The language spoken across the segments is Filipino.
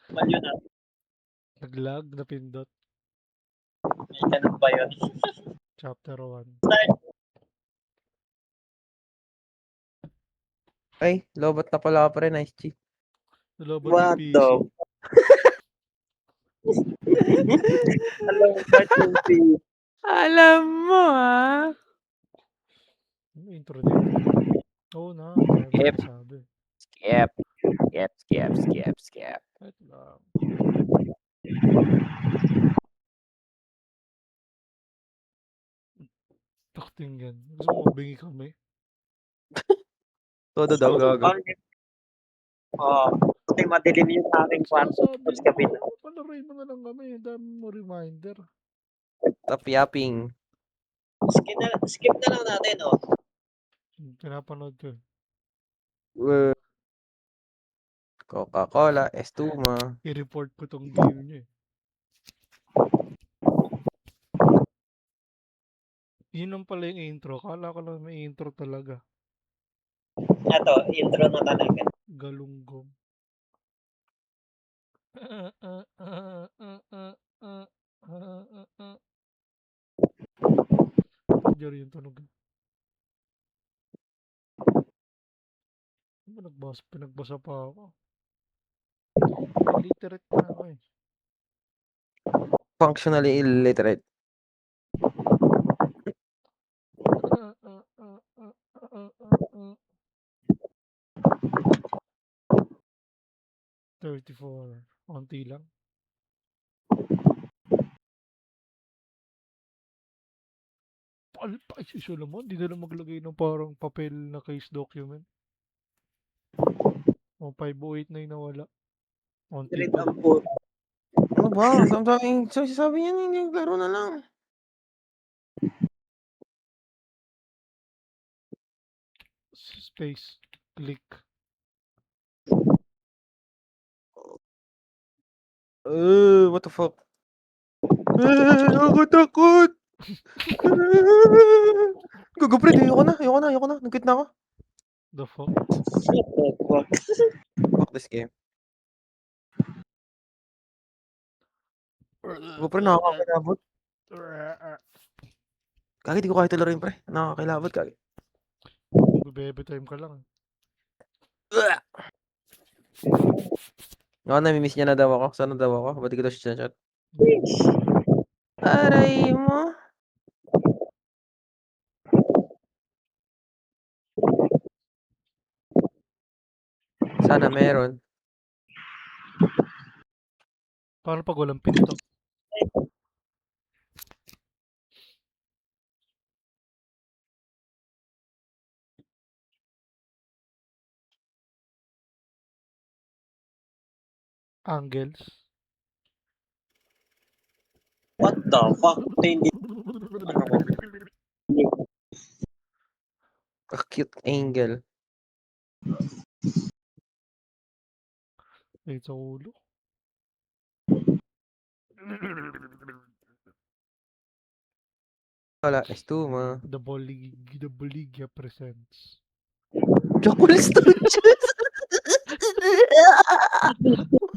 Mali yun, Nag-lag, napindot. may ganun ba yun? Chapter 1. Start. Ay, lobot na pala ako pre, nice G. Nalaban yung What PC. the? Alam mo ba yung Alam mo, ah. Ano intro dito? Oo na, dami Skip. sinasabi. Skip. Skip, skip, skip, skip. Ito lang. Taktinggan. Gusto mo mabingi kami? Todo daw, gago. Kasi madilim yung aking kwarto Sinasabi sa nyo, kabila. palaroin mo na lang kami. Dami mo reminder. Stop yapping. Skip na lang natin, oh. Pinapanood ko. Coca-Cola, Estuma. I-report ko tong game nyo eh. Yun lang pala yung intro. Kala ko lang may intro talaga. Ito, intro na talaga. Galunggong. Pwede rin yung tunog. Pinagbasa pa ako. Illiterate na ako eh. Functionally illiterate. $34. Konti lang. Palpa naman. Di na lang maglagay ng parang papel na case document. O 508 na yung nawala. Konti Street pa. ang po. Ano ba? Sabi niya, hindi laro na lang. Space. Click. What the fuck? Ako takot! Gago pre, ayoko na. Nag-quit na ako. The fuck? Fuck this game. Gago pre, nakakakilabot. Kagi, di ko kahit laruin pre. Nakakakilabot kagi. Bebe time ka lang. Ako, namimiss niya na daw ako. Saan na daw ako? Ba't di ko daw siya chat? Aray mo. Sana meron. Paano pag walang pinto? Angles. What the fuck? Ito hindi. A cute angle. Ay, sa ulo. Wala, Estuma. The Bolivia presents. Chocolate Studios!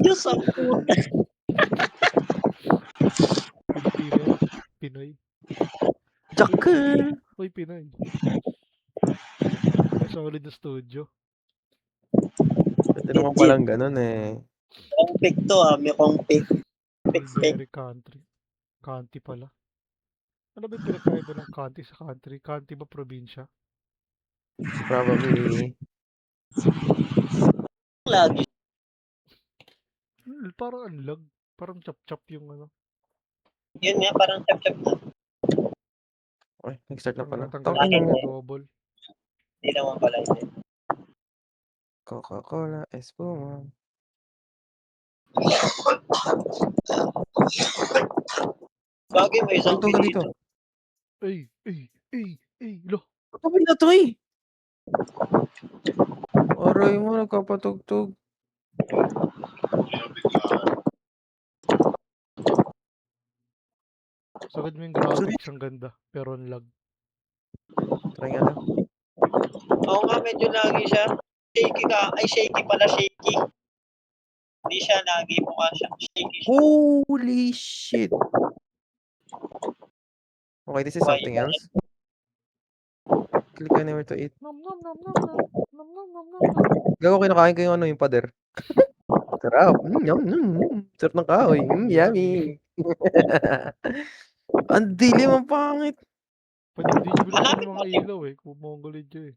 Diyos ang puta. Pilipino yan. Pinoy. Chocolate! Uy, Pinoy. Solid na studio. Ito naman palang ganun eh. Mukhang pick to, may kong pick. Mulberry country. County pala. Ano ba yung pinagkaiba ng county sa country? County ba probinsya? Probably. Lagi. Parang unlag. Parang chop-chop yung ano. Yun nga, parang chap-chap na. Ay, nag-start na Parang pala. natanggal Tangin yung mo. double. Hindi naman pala yun. Coca-Cola, Espuma. Bagay mo isang Ganito, ganito. Lo. Kapag na to eh. Aray mo, nagkapatugtog. Sagad mo yung graphics, ang ganda. Pero ang lag. Try nga daw. Oo nga, medyo lagi siya. Shaky ka. Ay, shaky pala, shaky. Hindi siya lagi mukha siyang shaky siya. Holy shit! Okay, this is Why? something else. Click anywhere to eat. Nom nom nom nom nom. Nom nom nom nom nom. Gago, kinakain ko yung ano, yung pader. Sarap. Yum, yum, yum. Sarap ng kahoy. Yummy. Ang dilim, ang pangit. Pwede hindi nyo binuksan yung mga ilaw eh. Kung mongolid nyo eh.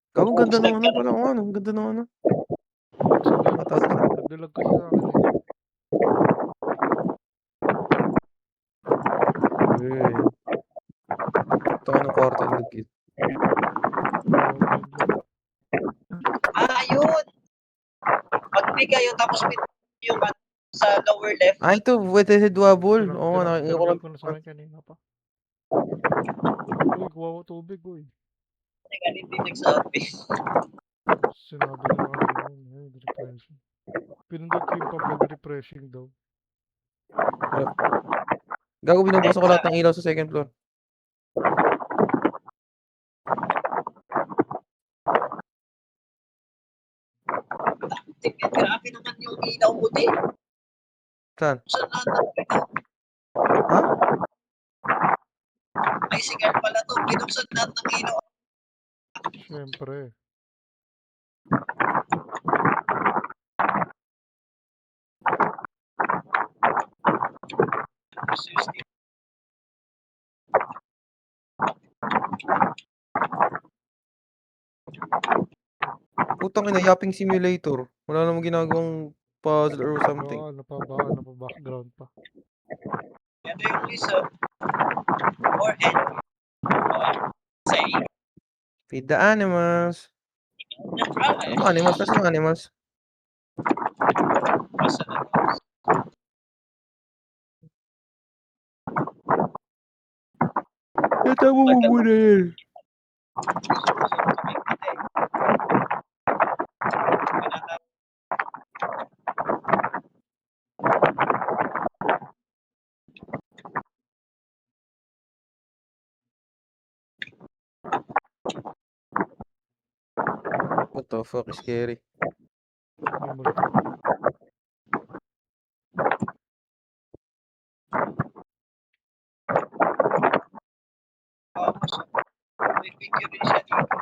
Gago, ang ganda ng ano pala. Ang ganda ng ano. Nagsalag. Mataas na. Nagdalag kasi sa akin eh. Uy. Ito ka ng kwarto in the kit. Yun! Mag-pick kayo tapos yung sa lower left. Ito, wetted wobble. Oo nga, nakikita ko Tinanggal lang. ko na sa akin kanina pa. Uy, kuha ko tubig uy. Teka, hindi nagsabi. Sinabi ko na kanina yun. Refreshing. Pinundot ko yung pag refreshing daw. Gago, binubuksan ko lahat ng ilaw sa second floor. Tingnan, grabe naman yung ilaw mo din. Saan? Saan natin ilaw? Ha? Ay, sigal pala to. Binuksan lahat ng ilaw. Siyempre. Seriously. Putang ina, yapping simulator. Wala namang ginagawang puzzle or something. Ano pa background pa. Ito yung isa. Forehead. Say. Feed the animals. Ano animals? Nasaan yung animals? Ito mo muna yan. What the fuck is scary? May multo. May picture rin siya dito.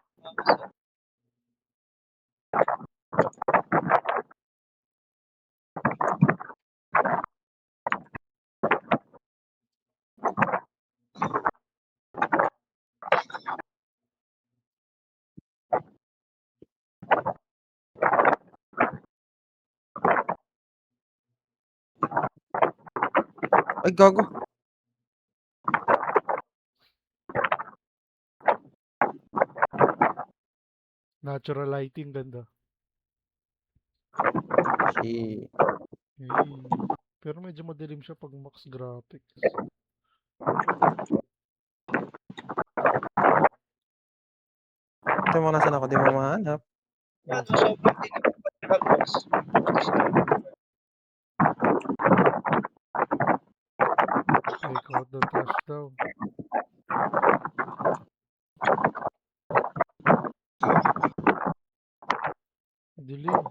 Ay, gago. Natural lighting, ganda. Shit. Hey. Pero medyo madilim siya pag max graphics. Ito mo nasan ako, di mo mahanap. Ano, sobrang Take out the trash daw. Dilim.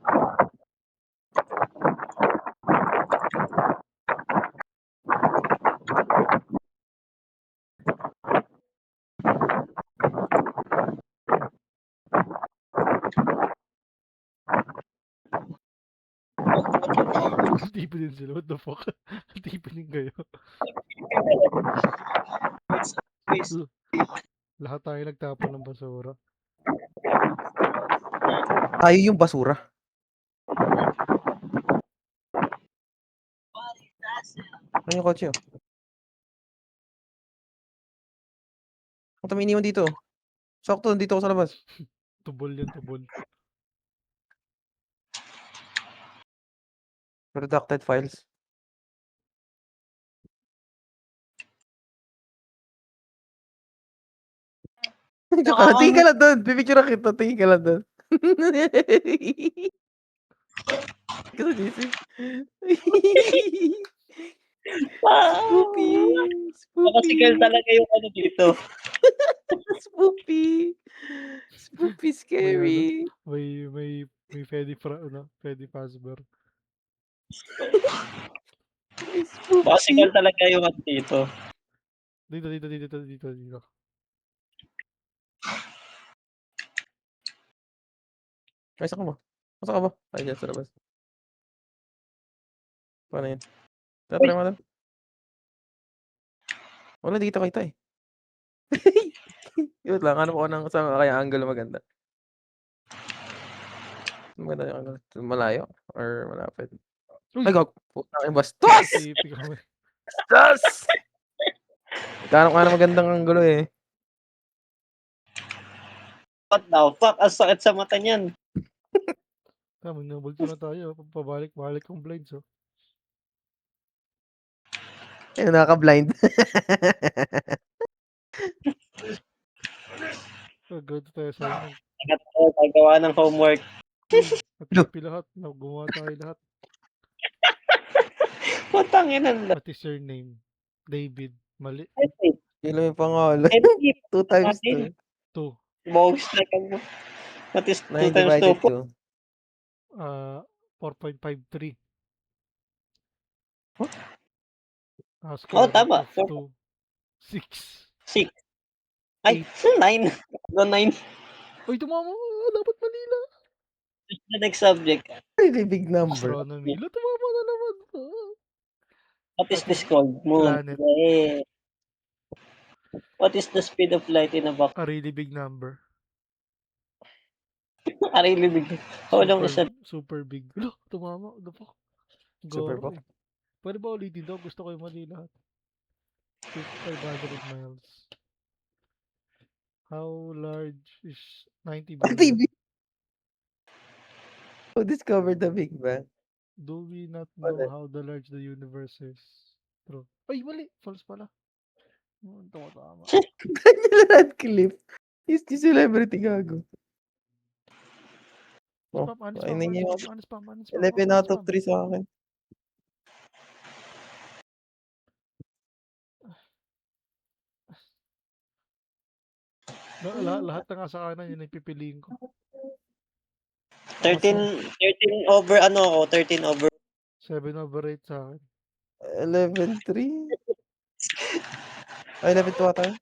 Tipo din sila, what the fuck? Tipo din kayo. Lahat tayo nagtapon ng basura. Tayo yung basura. Ano yung kotse? Ang may iniwan dito. Sakto, dito ako sa labas. Tubol yan, tubol. Redacted files. Tingin ka lang doon. Pipicture kita. Tingin ka lang doon. Kasi dito. Spoopy. Nakasigal talaga yung ano dito. Spoopy. Spoopy scary. May Freddy Fazbear. Basical talaga yung ano dito. Dito. Ay, saan ka ba? Nasaan ka ba? Ay, dyan sa labas. Paano yun? Try mo doon. Wala, dito kita eh. Wait lang, hanap ako ng saan kaya angle maganda. Maganda yung angle. Malayo or malapit. Uy! Ay, gag. Putang ina, bastos! Tipi kami. Bastos! Naghanap ka na magandang angulo eh. What the fuck? Ang sakit sa mata niyan. Tama, nabulto na tayo. Pabalik-balik ang blinds, oh. Ayun, nakaka-blind. Agad tayo sa inyo. Ingat tayo, gagawa ng homework. Uy, natipi lahat. Gumawa tayo lahat. Putang ina lang. What is your name? David. Mali. Yun lang yung pangalan. 2 times 2. 2. Bogus na ka mo. What is 2 9 times 2 divided po? 2. 4.53. Huh? Square root Tama. of 2. 6. 6. Ay, 9. No, 9. Uy, tumama mo. Dapat Manila. The next subject. Really big number. Astronomy. Tumama na naman. What is this called? Moon. Planet. Yeah. What is the speed of light in a vacuum? A really big number. Really big. How long is it? Super big. Hala, tumama. What the fuck? Super Garo ba? eh. Pwede ba ulitin daw? Gusto ko yung mali lahat. 500 miles. How large is 90 billion? TV. Who discovered the Big Bang? Do we not know how the large the universe is? True. Ay, mali. False pala. Tama. Daniel Radcliffe. He's the celebrity gago. Oh, ayun niya yung 11 out of 3 sa akin. Lahat na nga sa kanan yun ang pipiliin ko. 13 over ano ako? 13 over. 7 over 8 sa akin. 11-3. Ay, 11-2 ata yun.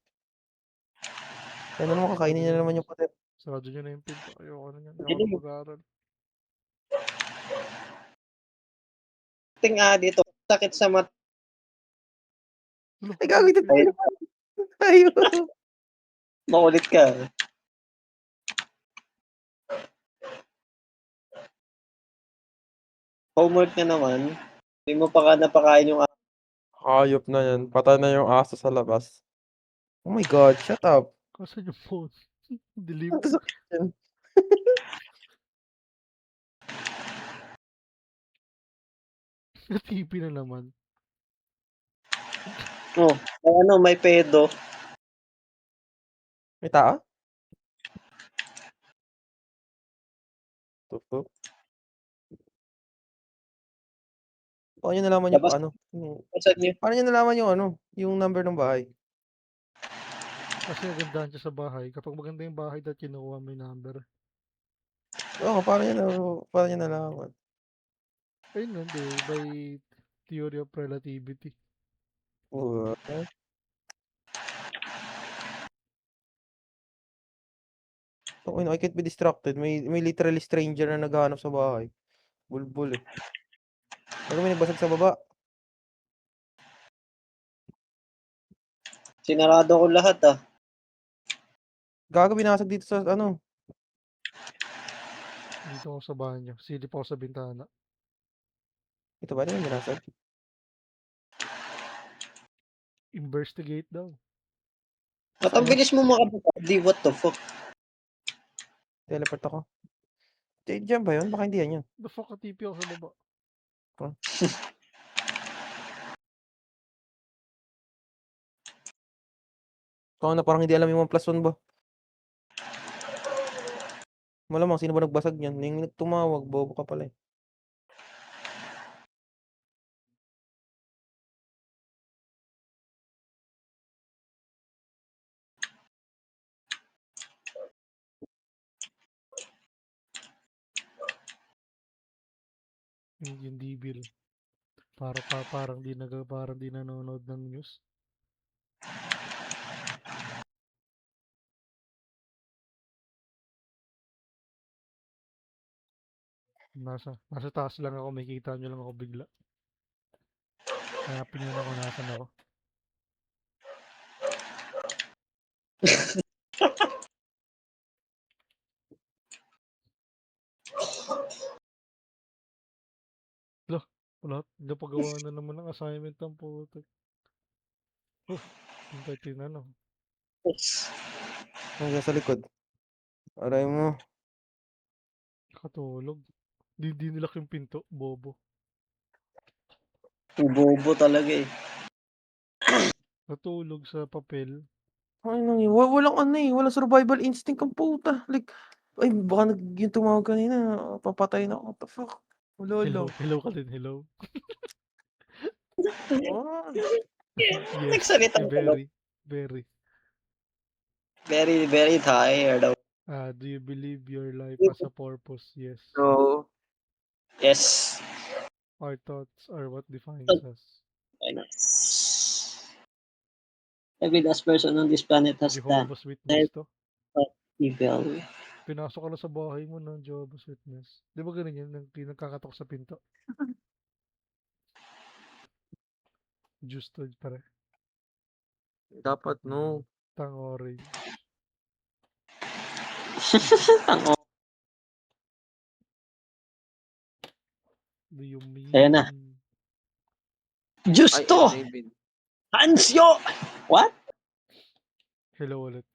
Yan na naman, kakainin niya na naman yung patet. Sarado nyo na yung pinto. Ayoko na yan. Ayoko na mag-aaral. Dito. Sakit sa mata. Ay, gago ito tayo. Ayun. Makulit ka. Homework na naman. Hindi mo pa ka napakain yung Hayop na yan. Patay na yung aso sa labas. Oh my God, shut up. Kasan yung phone? Delete. Ito sa kitchen. TV na naman. may pedo. May tao? Tuk-tuk. Paano nyo nalaman yung paano? Paano nyo nalaman yung ano? Yung number ng bahay? Kasi nagandahan siya sa bahay. Kapag maganda yung bahay, dahil kinukuha mo yung number. Oo, paano nyo nalaman? Ayun nga, by theory of relativity. What? Okay, I can't be distracted. May literally stranger na naghahanap sa bahay. Bulbul eh. Bago may nagbasag sa baba. Sinarado ko lahat Gago binasag dito sa ano. Dito ako sa banyo. Silip ako sa bintana. Ito ba naman binasag? Investigate daw. Ba't ang bilis mo makabukadi? What the fuck? Teleport ako. Diyan ba yun? Baka hindi yan yun. The fuck, TP ako sa baba. Kung na parang hindi alam yung 1+1 ba? Malamang sino ba nagbasag niyan? Yung tumawag, bobo ka pala eh. Yung Devil. Parang di nanonood ng news. Nasa taas lang ako, makikita nyo lang ako bigla. Hanapin nyo na kung nasan ako. Wala, napagawa na naman ng assignment ang puto. Oh, yung 13 ano. Nandiyan sa likod. Aray mo. Katulog. Di nilak yung pinto, bobo. Bobo talaga eh. Natulog sa papel. Ay, nang walang ano eh. Walang survival instinct ang puta. Like, ay, baka yung tumawag kanina. Papatay na ako. What the fuck? Lolo. Hello ka din, hello. Oh, Yes, Nagsalita ka lang. very. Very, very tired. Do you believe your life has a purpose? Yes. no. Yes. Our thoughts are what defines us. Every last person on this planet has done Jehovah's Witness to. evil. Pinasok ka na sa bahay mo ng Jehovah's Witness. Di ba ganun yan? Nagkakatok sa pinto. Juice to pare. Dapat no. Tang orange. Tango. Do you mean? Ayan na. Ay, Justo! David. Hansyo! What? Hello ulit.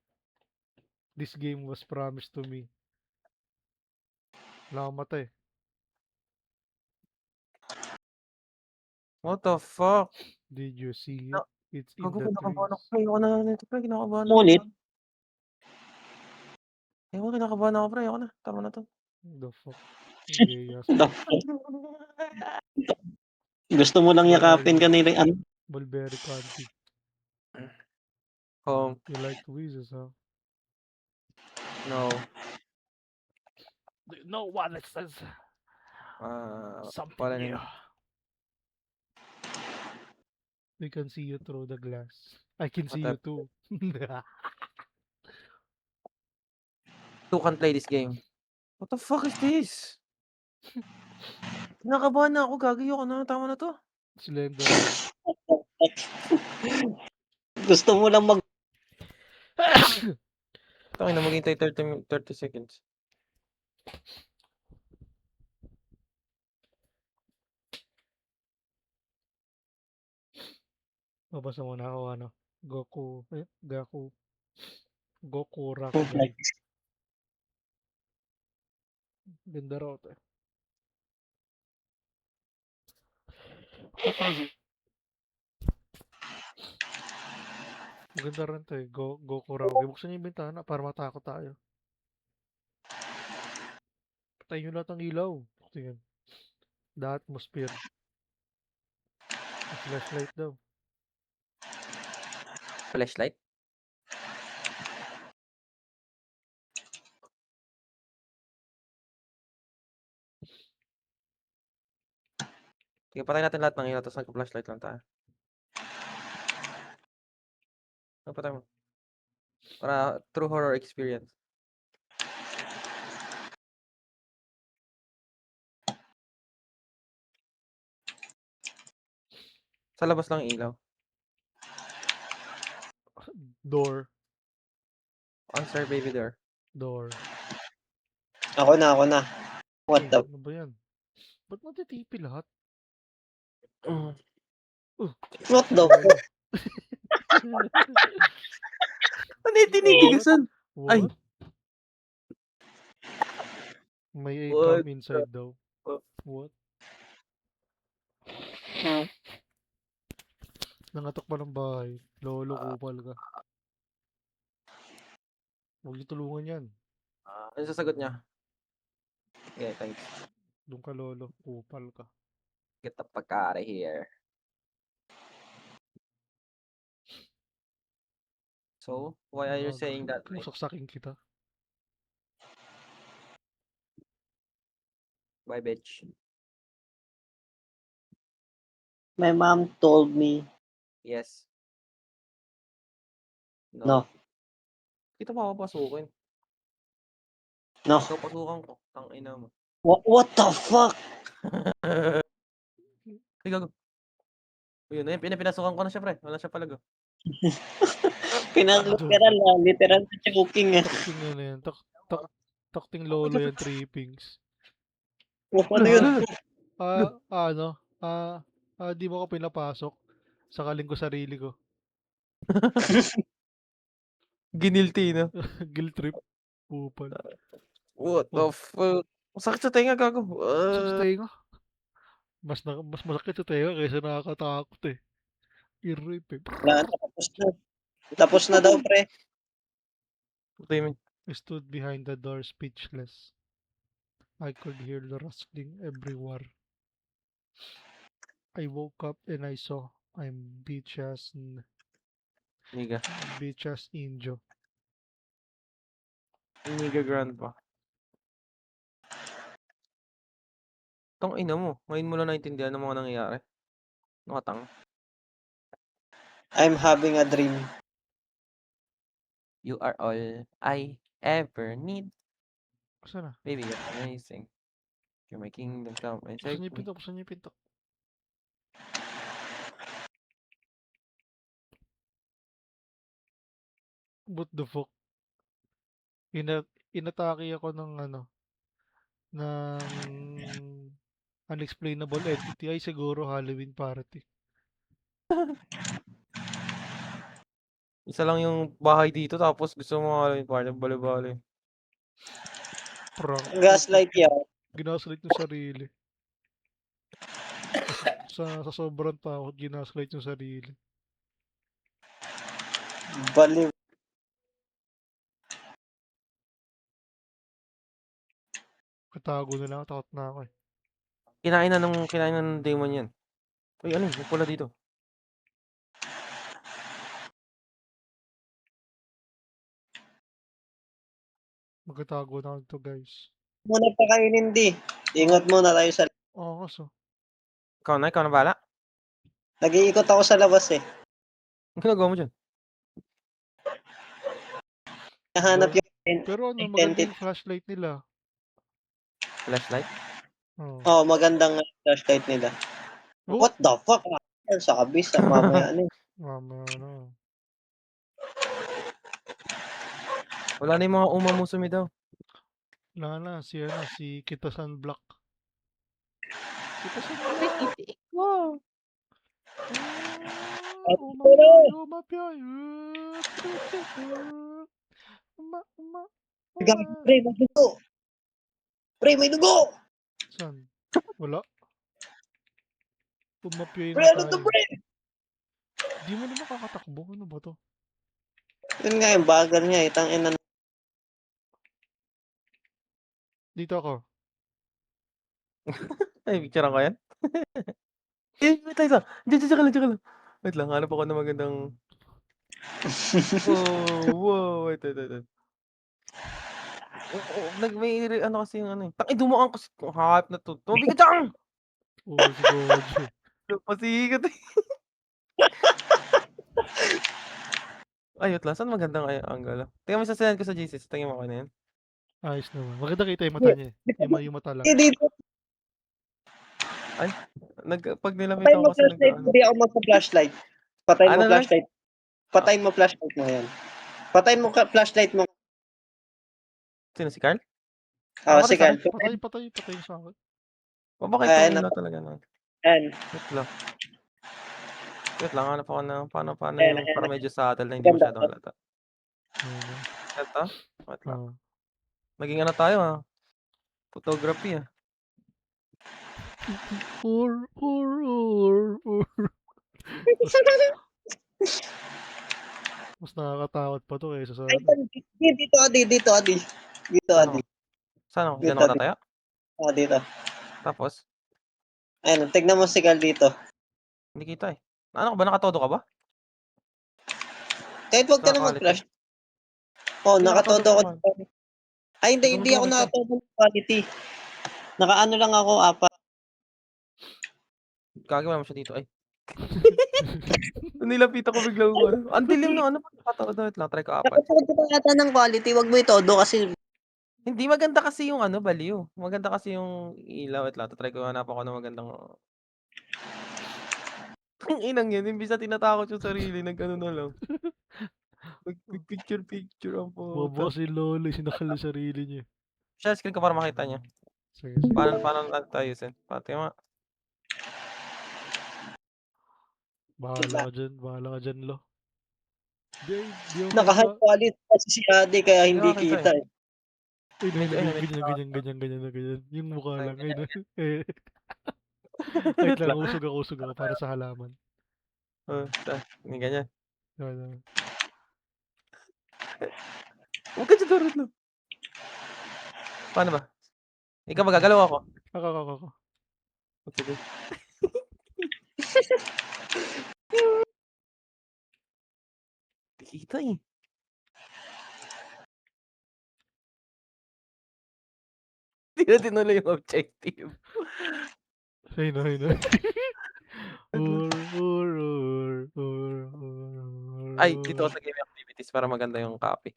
This game was promised to me. Wala akong mata eh. What the fuck? Did you see it? It's in Gago, the kinakabahan ako. trees. Pre, ayoko na nito, pre. Kinakabahan ako. Ngunit, Ayoko, kinakabahan ako, pre. Ayoko na. Tama na to. The fuck? Gayas the pa. fuck? Gusto mo lang Where are yakapin you? kanina. Ano? Mulberry County. You like tweezers, huh? No. Do you know what it says? Something Wala new. na. We can see you through the glass. I can see you too. Two can play this game. What the fuck is this? Kinakabahan na ako. Gagi ako na. Tama na to. Slender. Gusto mo lang mag... Tangin na, maghintay 30 seconds. Mabasa mo na ako ano. Goku Rakugan. Ganda raw to. Maganda rin to eh. Goku Rakugan. Buksan niyo yung bintana para matakot tayo. Patayin nyo lahat ng ilaw. Tingnan. The atmosphere. May flashlight daw. Flashlight? Sige, patayin natin lahat ng ilaw, tapos nagka-flashlight lang tayo. Patay mo. Para true horror experience. Sa labas lang ilaw. Door. Answer, baby door. Door. Ako na. What Uy, the... ano ba yan? Ba't natitipi lahat? What the... Lolo. Ano yung tinitigasan? Ay. What? May What? income inside daw. What? Nangatok pa ng bahay. Lolo, kupal ka. Huwag niyo tulungan yan. Ano sasagot niya? Okay, thanks. Doon ka, lolo. Kupal ka. Get the fuck out of here. So, why are you saying that? Pusaksakin kita. Bye, bitch. My mom told me, Yes. no, Kita mo ako pasukin. no. Ikaw pasukan ko. Tangina mo. What the fuck? Ay, gago. Yun, pinasukan ko na siya, pre. Wala siya palago. Literal na choking. Takting ano yan. Takting lolo yan, trippings. Ano yun? Di mo ako pinapasok. Sakaling ko sarili ko. Ginilty, no? Guilt trip. Pupal. What the fuck? Masakit sa tenga, gago. Sa tenga. Mas masakit sa tenga kaysa nakakatakot eh. I-rape eh. Wala, tapos na. Tapos na daw, pre. I stood behind the door speechless. I could hear the rustling everywhere. I woke up and I saw I'm bitches Niga. Injo. Niga grandpa. Tong ina mo. Ngayon mo lang naintindihan ng mga nangyayari. Nakatang. I'm having a dream. You are all I ever need. Saan na? Baby, you're amazing. You're my kingdom come and take me. Buksan niyo yung pinto. What the fuck? Inatake ako ng unexplainable entity. Ay siguro Halloween party. Isa lang yung bahay dito tapos gusto mo Halloween party. Bali-bali. Prank. Gaslight yan. Ginaslight yung sarili. Sa sobrang takot, ginaslight yung sarili. Baliw. Katago na lang, takot na ako eh. Kinain na ng demon yan. Uy, ano yung pula dito? Magkatago na ako to guys. Muna pa kainin, di. Ingot muna tayo sa... Oo, kaso. Ikaw na bala? Nag-iikot ako sa labas eh. Ang ginagawa mo dyan? Nahanap yung... Pero ano, maganda yung flashlight nila. Flashlight? Oo, magandang flashlight nila. Oh, What the fuck? Sa kabis, mamaya ano. mamaya na. Wala na yung mga umamusumi daw. Wala na, si Kitasan Black. Kitasan Wow. Umapya. Pre, may dugo! Pre, may dugo! Saan? Wala. Umapya yun Pre, ano to, pre? Di mo na makakatakbo. Ano ba to? Yun nga yung bagal niya, itang ina. Dito ako. Ay, picture ko yan? Wait lang isa. Diyan lang. Wait lang, hanap ako ng magandang... Wow. Wait. May ano kasi yung ano eh. Tangin, dumaan kasi. Hakap na to. Tumabi ka dyan! Oh, si Gojo. Pasikat eh. Ayot lang. Saan magandang angle? Tingnan mo sa send ko sa GC. Tingnan mo ako na yan. Ayos naman. Maganda kita yung mata niya eh. Yung mata lang. Dito. Ay, pag nilamit Patay ako mo kasi flashlight, hindi ako magpa-flashlight. Patay mo Ano lang? flashlight. Patayin mo flashlight mo yan. Patayin mo flashlight mo. Sino, si Carl? Ah, si Carl. Patay sa akin. Bakit Ayan, ito talaga na? Ayan. Wait lang, hanap ako ng paano Ayan, yung para medyo subtle na hindi masyadong halata. Ito? Wait lang. Naging ano tayo ha? Photography ah. Mas nakakatakot pa to kaysa sa... Dito, Adi. Dito, Adi. Saan ako? Diyan ako tataya? Oo, dito. Tapos? Ayan, tignan mo si Carl dito. Hindi kita eh. Ano ka ba? Nakatodo ka ba? Kahit wag ka na mag-flash. Oo, nakatodo ako. Ay, hindi ako nakatodo ng quality. Nakaano lang ako, 4. Gagawin mo siya dito. Ay, Nilapitan ko biglang ano. Ang dilim ng ano, pagkakataon wait lang, try ko 4. Napapagod ka yata ng quality, wag mo itodo kasi Hindi maganda kasi yung ano, baliw. Maganda kasi yung ilaw. Wait lang, ta-try ko hanapan ko ng magandang Tanginang yan, imbis na tinatakot yung sarili, nag-ano na lang. Nagpi-picture-picture ang Bobo puta. kasi lolo, sinakal yung sarili niya. Share screen ko para makita niya. Sige, sige. Paano natin tayo ayusin? Pati nga. Bahala ka dyan, lo. Di ako naka-high makita. quality kasi si Ate kaya Hindi hindi nakakita kita eh. eh. Ay, Medyo ayun, medyo ganyan. Yung mukha Ay, lang, ganyan, ayun. Eh, wait wait lang, lang. usog ako para sa halaman. Hindi ganyan. Yan. Huwag ka dyan, Dorothy. Paano ba? Ikaw magagalaw ako. Ako. Sige. Di kita eh. Di na tinuloy yung objective. Ayun. Ay, dito ako sa game activities para maganda yung copy.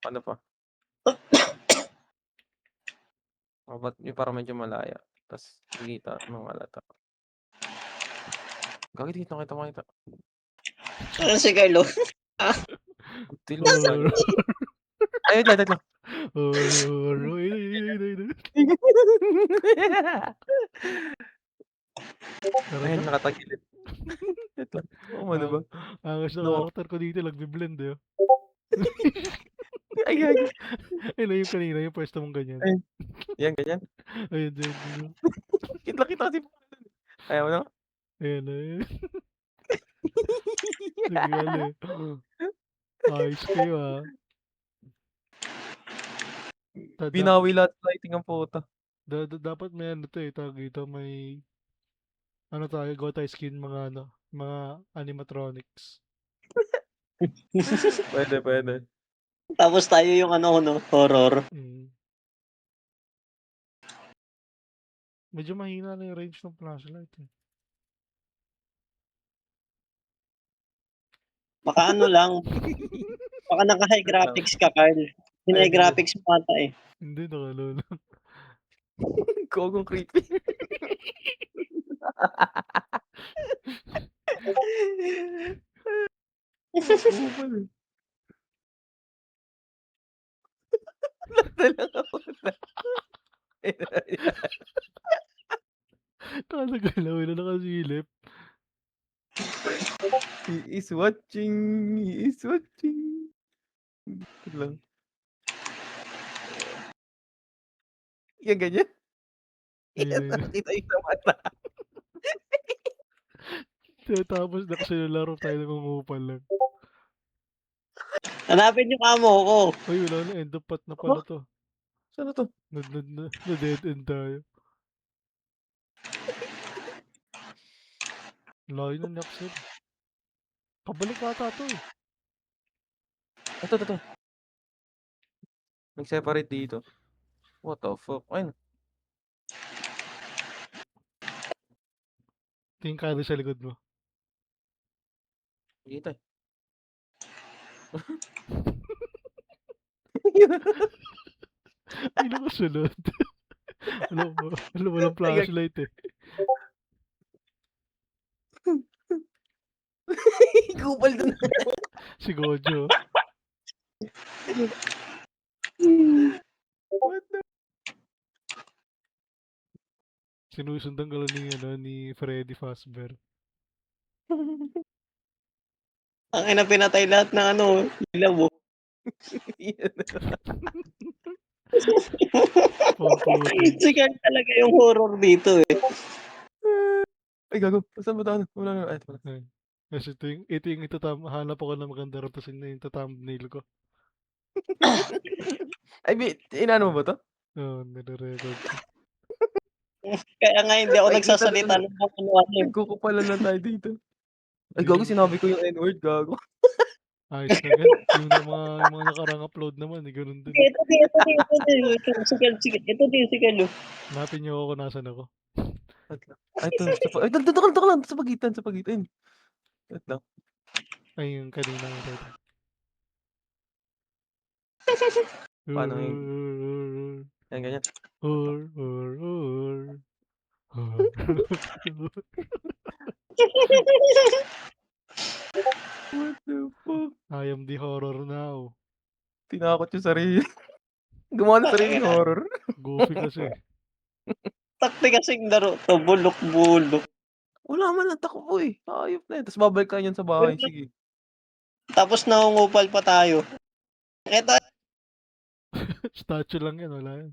Ano pa? Ba't yung parang medyo malaya. Tapos kita ng halata. Gagi dito makita. Ano si Carlo? Dilim na. Ay, wait lang. Ayun, Talaga? nakatagilid. Wait lang. Oo, ano ba? Angas na No. karakter ko dito, nagbe-blend eh. Ay, gagi. Ayun yung kanina, yung pwesto mong ganyan. Ayun. Yan, ganyan. Ayun, dyan. Kita kasi. Ayaw na. Ayun. Nagali. Ayos kayo ah. Binawi lahat ng lighting ang puta. Dapat may ano to eh, tawag dito, may ano tayo, go tayo skin mga animatronics. Pwede. Tapos tayo yung horror. Medyo mahina na yung range ng flashlight eh. Baka baka naka-high graphics ka, Carl. High graphics mo ata eh. Hindi, nakalala. Gogong creepy. Lang ako na. Nakagalaw na nakasilip. He is watching. Lang. Yan, ganyan. Yan, nakita yung sa mata. Tapos nakasilularo tayo nangungupal lang. Hanapin yung amo ko. Uy, wala na, end of path na pala to. Saan to? Na-dead end tayo. Layo ng Naxel. Pabalik ata to eh. Ito. Nag-separate dito. What the fuck? Ayun. Tingin ka sa likod mo. Dito eh. Ay, nakasunod. Walang flashlight eh. Kupal dun. Si Gojo. What the? Sinusundan ka lang ni Freddy Fazbear. Ang ina pinatay lahat ng ilaw. Si Carl talaga yung horror dito eh. Ay, gago. Saan ba tayo? Wala na. Ay, ito pala. Kasi hanap ako na maganda rotasin na yung thumbnail ko. Ay, inano mo ba to? Oo, nire-record ko. Kaya nga hindi ako nagsasalita ng ano. Nagkukupalan lang tayo dito. Ay, gago, sinabi ko yung N-word, gago. Ayos lang yan. Yung mga nakarang upload naman, ganun din. Ito si Kalo. Hanapin niyo ako kung nasan ako. Wait lang. Ay, ito. Ay, dito ka lang. Sa pagitan. Wait lang. Ay, yung kanina yung title. Paano yun? Yan, ganyan. What the fuck? I am the horror now. Tinakot yung sarili. Gumawa ng sariling horror. Goofy kasi. Takti kasing laro to, bulok-bulok. Wala man lang takbo eh. Ayop na yun. Tapos babalik ka yan sa bahay. Sige. Tapos nangungupal pa tayo. Ito, Statue lang yan, wala yan.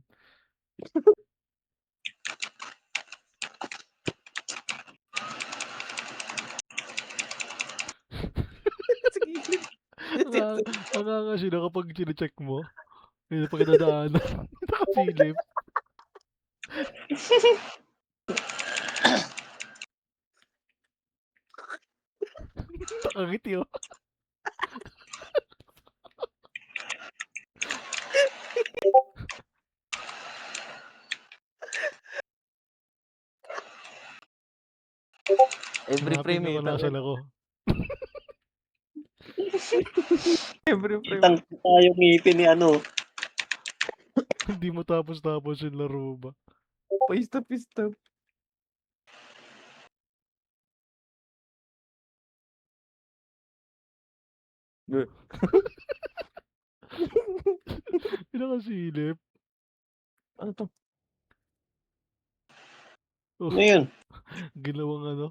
Sige. Nakakasi na kapag chine-check mo. May napakidadaanan. Nakapilip. Nakangiti oh. Every Hanapin frame niyo eh. kung nasan ako. Every frame. kitang tayo ngipin ni ano. Hindi mo tapos-tapos yung laro ba? Pista. Pinakasilip. Ano to? Oh, Ano yun? ginawang ano?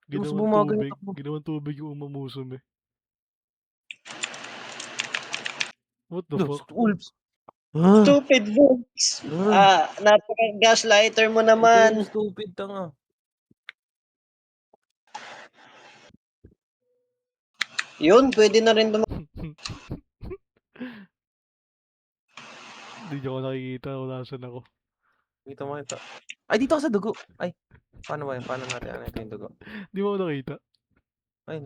Mas Ginawang bumagal yung tubig. takbo. Ginawang tubig yung umamusum eh. What the Dos, fuck? wolves. Stupid books. Napaka-gaslighter mo Ito yung naman. stupid tanga. Yun, pwede na rin Hindi niyo ako nakikita kung nasan ako. Kita mo ito. Ay, dito ka sa dugo. Ay, paano ba yun? Paano natin ano ito yung dugo? Hindi mo ako nakita. Ay,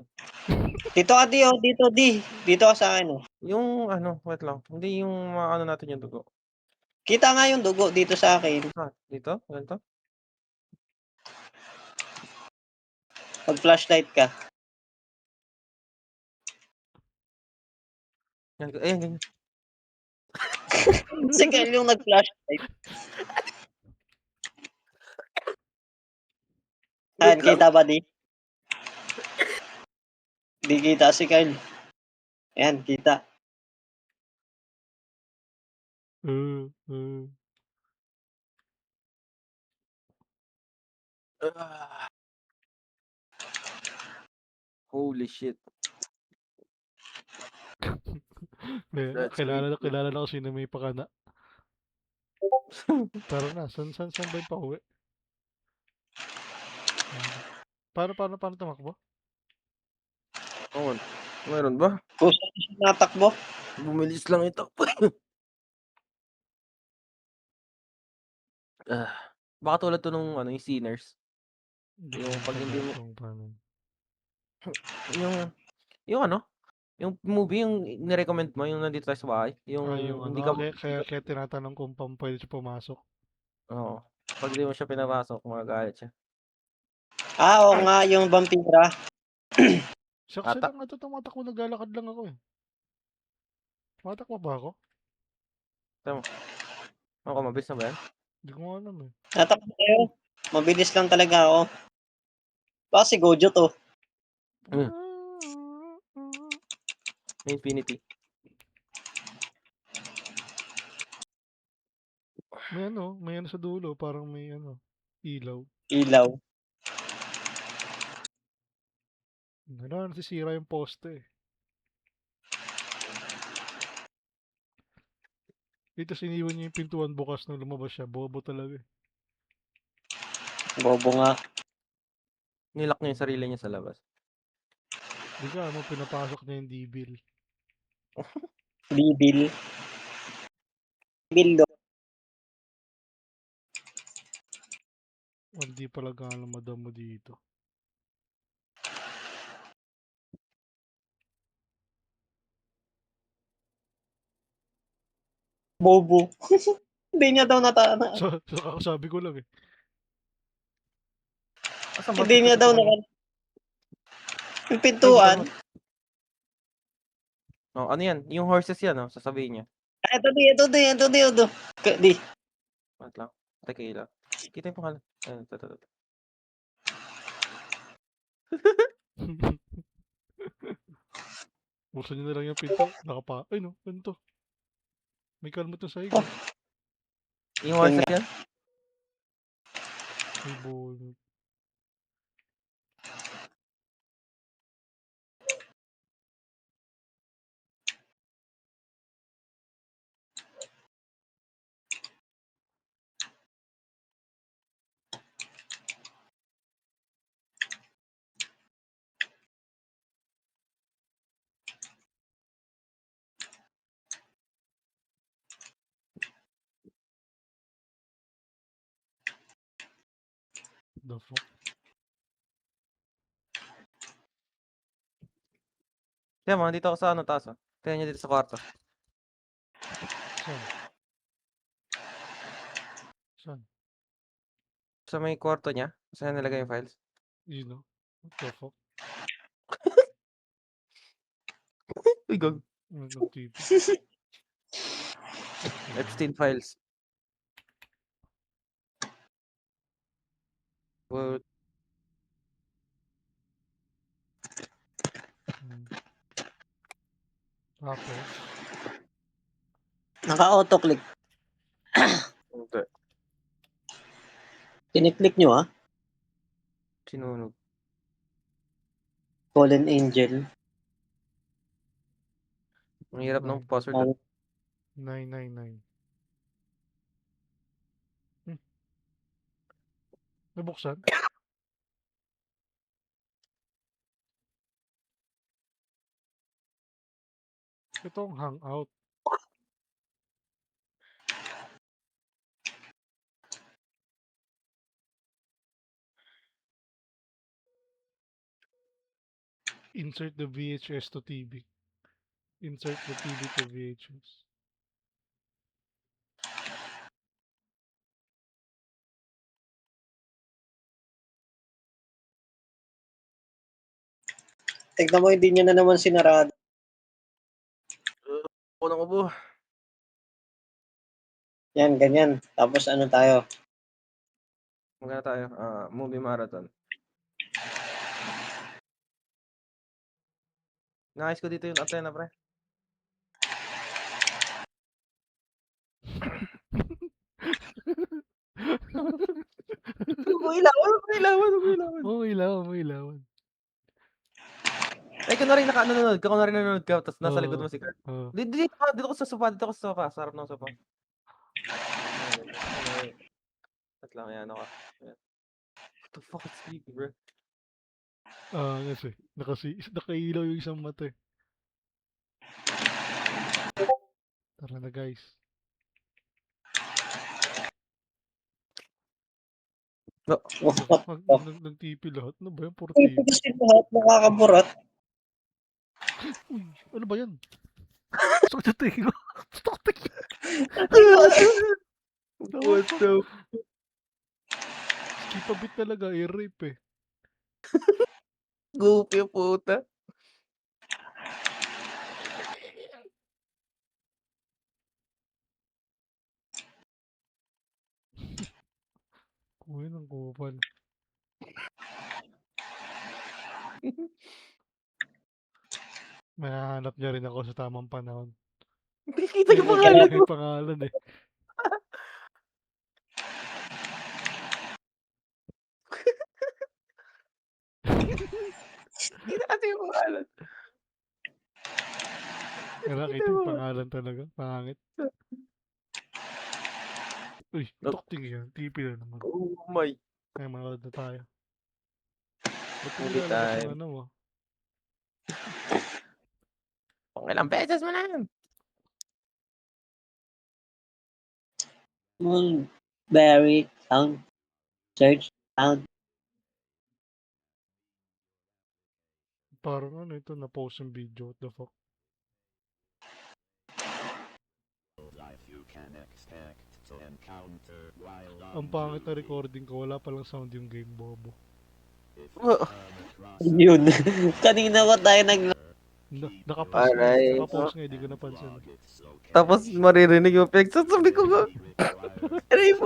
Dito ka, Di, oh. Dito, Di. Dito ka sa akin, oh. yung ano, wait lang. Hindi yung ano natin yung dugo. Kita nga yung dugo dito sa akin. Dito? Ganito? Pag flashlight ka. Ayan, ganyan. Si Kyle yung nag-flashlight. Ayan, kita ba, Di? Di kita si Kyle. Ayan, kita. Holy shit. That's Kilala na ko sino may pakana. Tara na, saan ba yung pauwi? Paano tumakbo? Oh, meron ba? Kung saan siya natakbo. Bumilis lang ito. Baka tulad to nung ano, yung Sinners. Yung pag hindi mo, yung ano, yung movie, yung nirecommend mo, yung nandito tayo sa bahay. Yung yung hindi ano, ka, kaya tinatanong kung pwede siya pumasok. oo. Pag di mo siya pinapasok, magagalit siya. Oo nga, yung vampira. Siya Ata. lang ito tumatakbo, naglalakad lang ako eh. Tumatakbo ba ako? Ako, mabilis na ba yan? Hindi ko nga alam eh. Natakbo kayo. Mabilis lang talaga ako. Baka si Gojo to. Infinity. May ano sa dulo, parang may ano, ilaw. Ilaw. Nasisira yung poste eh. Dito siniwan niya yung pintuan bukas nung lumabas siya. Bobo talaga eh. Bobo nga. Nilak niya yung sarili niya sa labas. Di ka mo pinapasok niya yung D-bill. Bibil. Bildo. Hindi pala gano'ng madamo dito. Bobo. Hindi niya daw Sa kakasabi ko lang eh. Asan ba? hindi niya daw Tutukan mo. yung Ay, pintuan. bukan mo. Oh, ano yan? Yung horses yan, oh, sasabihin niya. Ah, ito. Di. Wait lang. Teka lang. Kita yung pangalan. Ayun, ito. Buksan niyo na lang yung pinto. Ay no, ano to? May kalmot na sahig. Oh. Yung horses yan? May bunot. The fuck? Kaya mga dito ako sa ano, taas. Oh. Tingnan niyo dito sa kwarto. Saan? Saan? Sa may kwarto niya. Saan nilagay yung files? You know? What the fuck? Uy, gag. Nag-TV. Epstein files. What? Tapos, Naka-auto-click. Hindi. Kiniklik nyo ah. Sinunog. Fallen Angel. Ang hirap ng Nine. password. Oh, 999. Nabuksan? Ito ang hangout. Insert the VHS to TV. Insert the TV to VHS. tignan mo, hindi niya na naman sinarado. Unang ubo. Yan, ganyan. Tapos ano tayo? Magana tayo. Movie marathon. Nakais ko dito yung antena, pre. Ilawan. Oo, ilawan. Ay, kunwari nanonood ka, tapos nasa likod Oo. mo si Kurt. Oo. Dito ko sa sofa, sa harap ng sofa. At lang, yan ako. Ayan. What the fuck is sleepy, bro? Kasi nakailaw yung isang mata eh. Tara na guys. Nag-TP lahat. Ano ba yan? Puro Ito TP. kasi lahat nakakaburat. Uy, ano ba yan? Sakit sa tingin ko. Sakit. What the? Skip a bit talaga. I-rape eh. Goofy, puta. Kuhin ang kupal. Mahahanap niya rin ako sa tamang panahon. Kita yung pangalan mo. Yung pangalan eh. Kita kasi yung pangalan. Nakita yung pangalan talaga. Pangit. Uy, tukting yan. TP na naman. Oh my. Kaya manood na tayo. Ba't Movie nilalabas yung time. ano mo? Ilang beses mo na yun. Very sound. Search sound. Parang ano ito, na-post yung video. What the fuck? Ang pangit na recording ko, wala palang sound yung game, bobo. Yun. Kanina pa tayo Nakapause nga, Aray. nakapause nga, hindi ko napansin. Tapos maririnig yung effects. Sabi ko nga. Aray mo.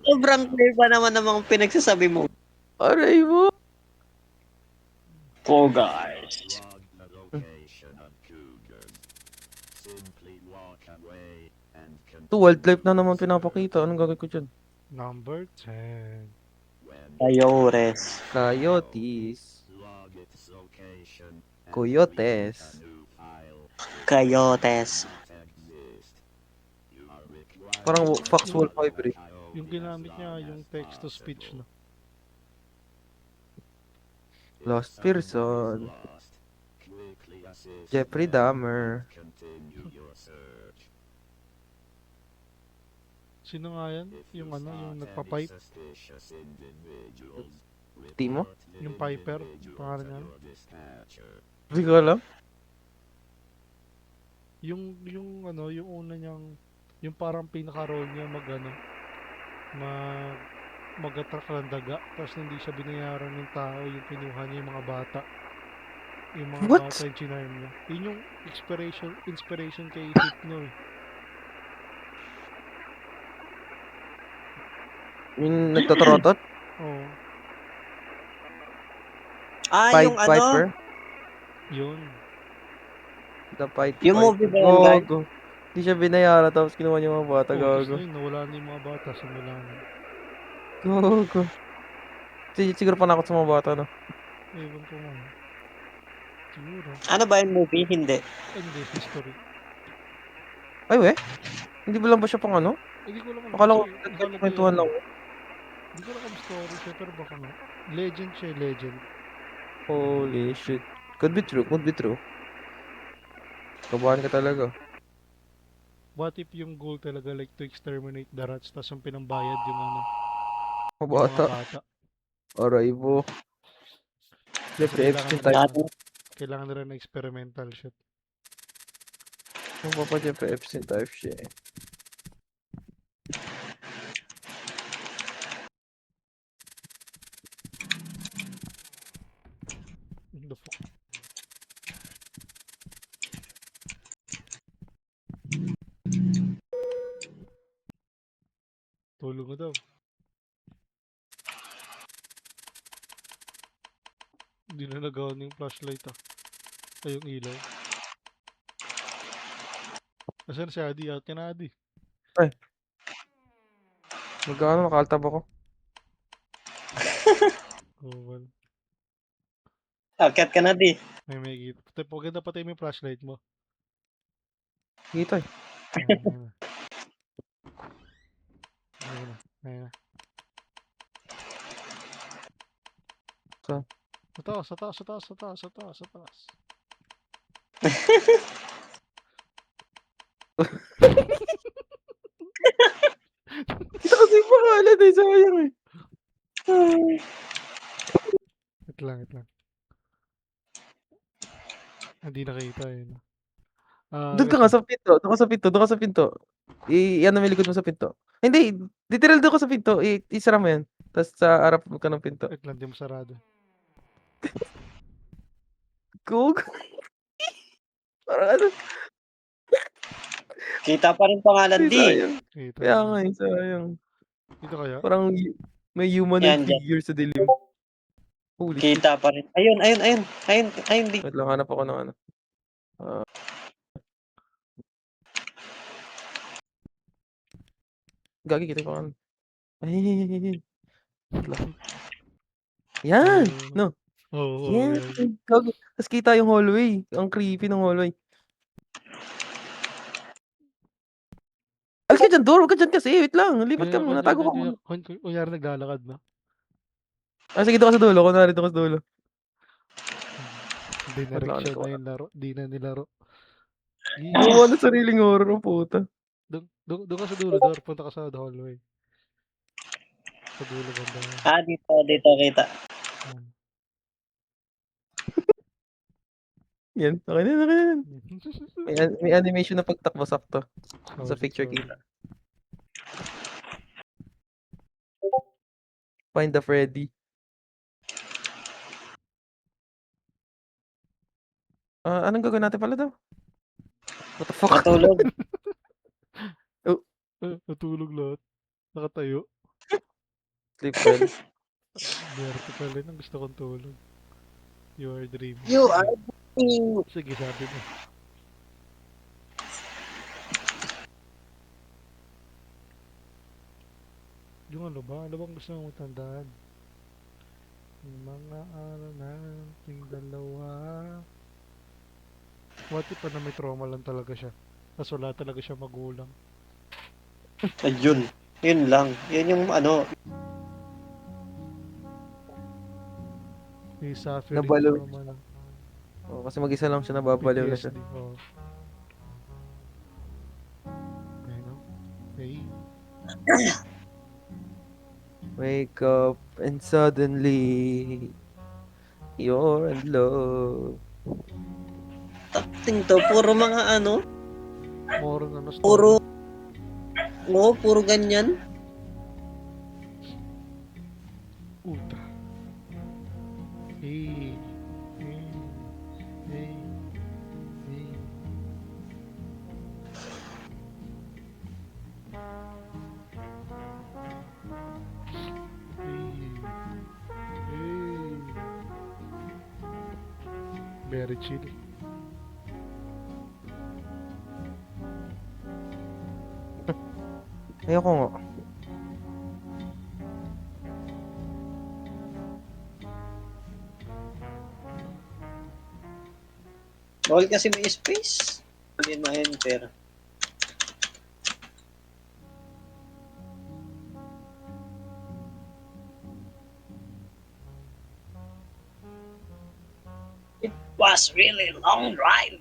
sobrang clear pa naman ng mga pinagsasabi mo. Aray mo. Oh, guys. Ito, wildlife na naman pinapakita. Anong gagawin ko dyan? Number 10. Ayores. Coyotes. Coyotes. Coyotes. Parang Fox Wolf Hybrid. Yung ginamit niya, yung text-to-speech na. Lost Person. Jeffrey Dahmer. Sino nga yan? Yung ano, yung nagpa-pipe? Timo? Yung Piper? Pangalan niya? Hindi ko alam. Yung ano, yung una niyang, yung parang pinaka-role niya mag-attract ng daga, tapos hindi siya binayaran ng tao, yung kinuha niya yung mga bata. Yung mga What? bata yung chinarm niya. Yun yung inspiration kay Hypno eh. Yung nagtotrotot? Oo, Yung ano? Piper? yun. The Pied Yung Piper. movie ba yun, guys? Gago. Hindi siya binayaran tapos kinuha niya mga bata. Oo, tapos Gago. na yun, nawala na yung mga bata, simula na. Gago. Siguro panakot sa mga bata, no? Ewan ko nga. Siguro. Ano ba yung movie? Hindi. Hindi, history. Ay, we? Hindi ba lang ba siya pang ano? Hindi ko alam Akala ko kasi, nagkakwentuhan lang. Hindi ko alam kung story siya, pero baka nga. Legend siya, legend. Holy shit. Could be true, could be true. Kabahan ka talaga. What if yung goal talaga like to exterminate the rats, tas yung pinambayad yung ano, Mga yung bata. mga bata. Aray po. Jeffrey Epstein type. Kailangan na rin ng experimental shit. Ano pa pa Jeffrey Epstein type siya eh. What the fuck? Tulog ka daw. Hindi na nagawa na yung flashlight ah. Ay, yung ilaw. Asan si Adi? Out ka na, Adi. Magkano nakaltab ako? Oh, well. Akyat ka na, di. May kita. Paganda patay mo yung flashlight mo. Kita eh. Ayun na. Ayun na. Saan? Sa taas, sa taas, sa taas, sa taas, sa taas, sa taas. Kita kasi yung pangalan eh. Sayang eh. Wait lang, wait lang. Hindi nakita eh. No? Doon ka nga sa pinto. Doon ka sa pinto. Doon ka sa pinto. Ano may likod mo sa pinto. Hindi. Literal doon ka sa pinto. Isara mo yan. Tapos sa harap mo ka ng pinto. Wait lang, di mo sarado. Gug. Parang ano. Kita pa rin pangalan, di. Sayang. Kita. Kaya nga eh. Sayang. Dito kaya? Parang may humanoid Yan, dyan. figure sa dilim. Holy shit. Kita pa rin. Ayun, di. Wait lang. Hanap ako ng ano. Gagi kita pa ano. Ay. Wait lang. Yan. No. Oo, Yan. yan. Gago. Tapos kita yung hallway. Ang creepy ng hallway. Alis ka dyan, Dor. Huwag ka dyan kasi. Wait lang. Lipat ka muna. Tago ka muna. Kunyari naglalakad na. Sige, doon ka sa dulo. Kunwari doon ka sa dulo. Direction na yung laro. Di na nilaro. Gumawa na sariling horror ang puta. Doon ka sa dulo, Dor. Punta ka sa hallway. Sa dulo banda. Dito kita. Yan, okay na yan, okay na yan. May animation na pagtakbo sakto. Sa Solid, picture solid. kita. Find the Freddy. Anong gagawin natin pala daw? What the fuck? Matulog. Natulog lahat. Nakatayo. Sleep well. Vertical rin ang gusto kong tulog. You are dreaming. You are dreaming. Sige, sabi mo. Yung ano ba? Ano bang gusto mong matandaan? Yung mga araw nating dalawa. What if na may trauma lang talaga siya? Tapos wala talaga siya magulang. Ayun. Yun lang. Yun yung ano. May suffering Nabalo. trauma lang. Kasi mag-isa lang siya, nababaliw na siya. PTSD. Oh. Okay, no? Hey. Wake up and suddenly you're in love. Tapting to. Puro mga ano. More na story. Puro. Oo, puro ganyan. Uta. Hey. Hey. Hey. Hey. Hey. Very chill. Ayoko nga. Bawal kasi may space. Hindi na yun, pero. It was really long drive.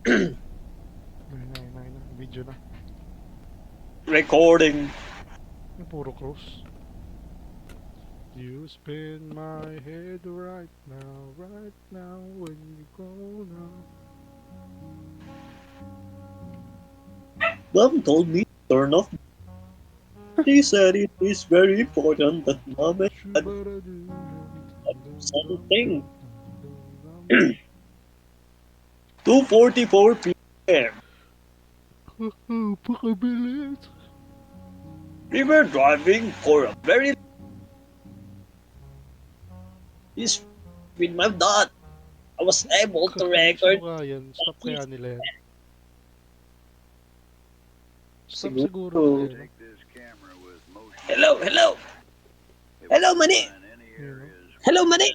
Nay. Video na. Recording. Yung puro cross. You spin my head right now when you go now. Mom told me to turn off. She said it is very important that mom and dad something. 2:44 p.m. Pakabilis. We were driving for a very is with my dad. I was able to record. Stop kaya nila yan. Stop Siguro. siguro nila yan. Hello, hello. Hello, Mani. Hello, Mani.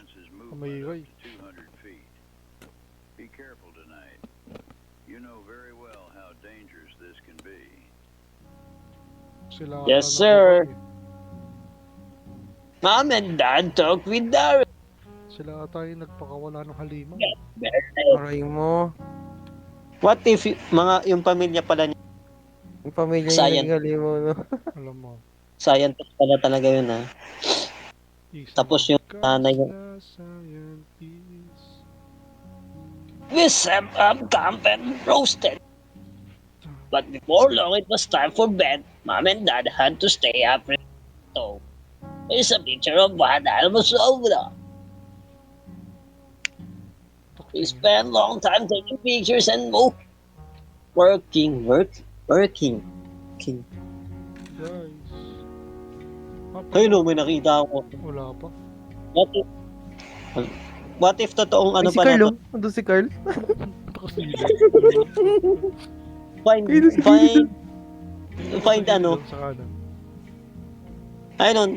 Kamayray. Be careful tonight. You know very well how dangerous this can be. Sila Yes, ata sir. nabuhay eh. Mom and dad talk with Darren. Sila ata yung nagpakawala ng halimaw. Aray mo. What if yung pamilya pala niya, Yung pamilya yung Sayang. naging halimaw, no? Alam mo. scientist pala talaga yun ha. Isang Tapos yung nanay yung na scientist. we set up camp and roasted. But before long it was time for bed. Mom and dad had to stay up. So here's a picture of what I was over. We spent long time taking pictures and working. Guys. Ay no, may nakita ako. Wala pa. What if totoong ano Ay, si pala Carl, to? oh. Andun si Carl. Nakasila. Find ano? Sa kanan. Ayun,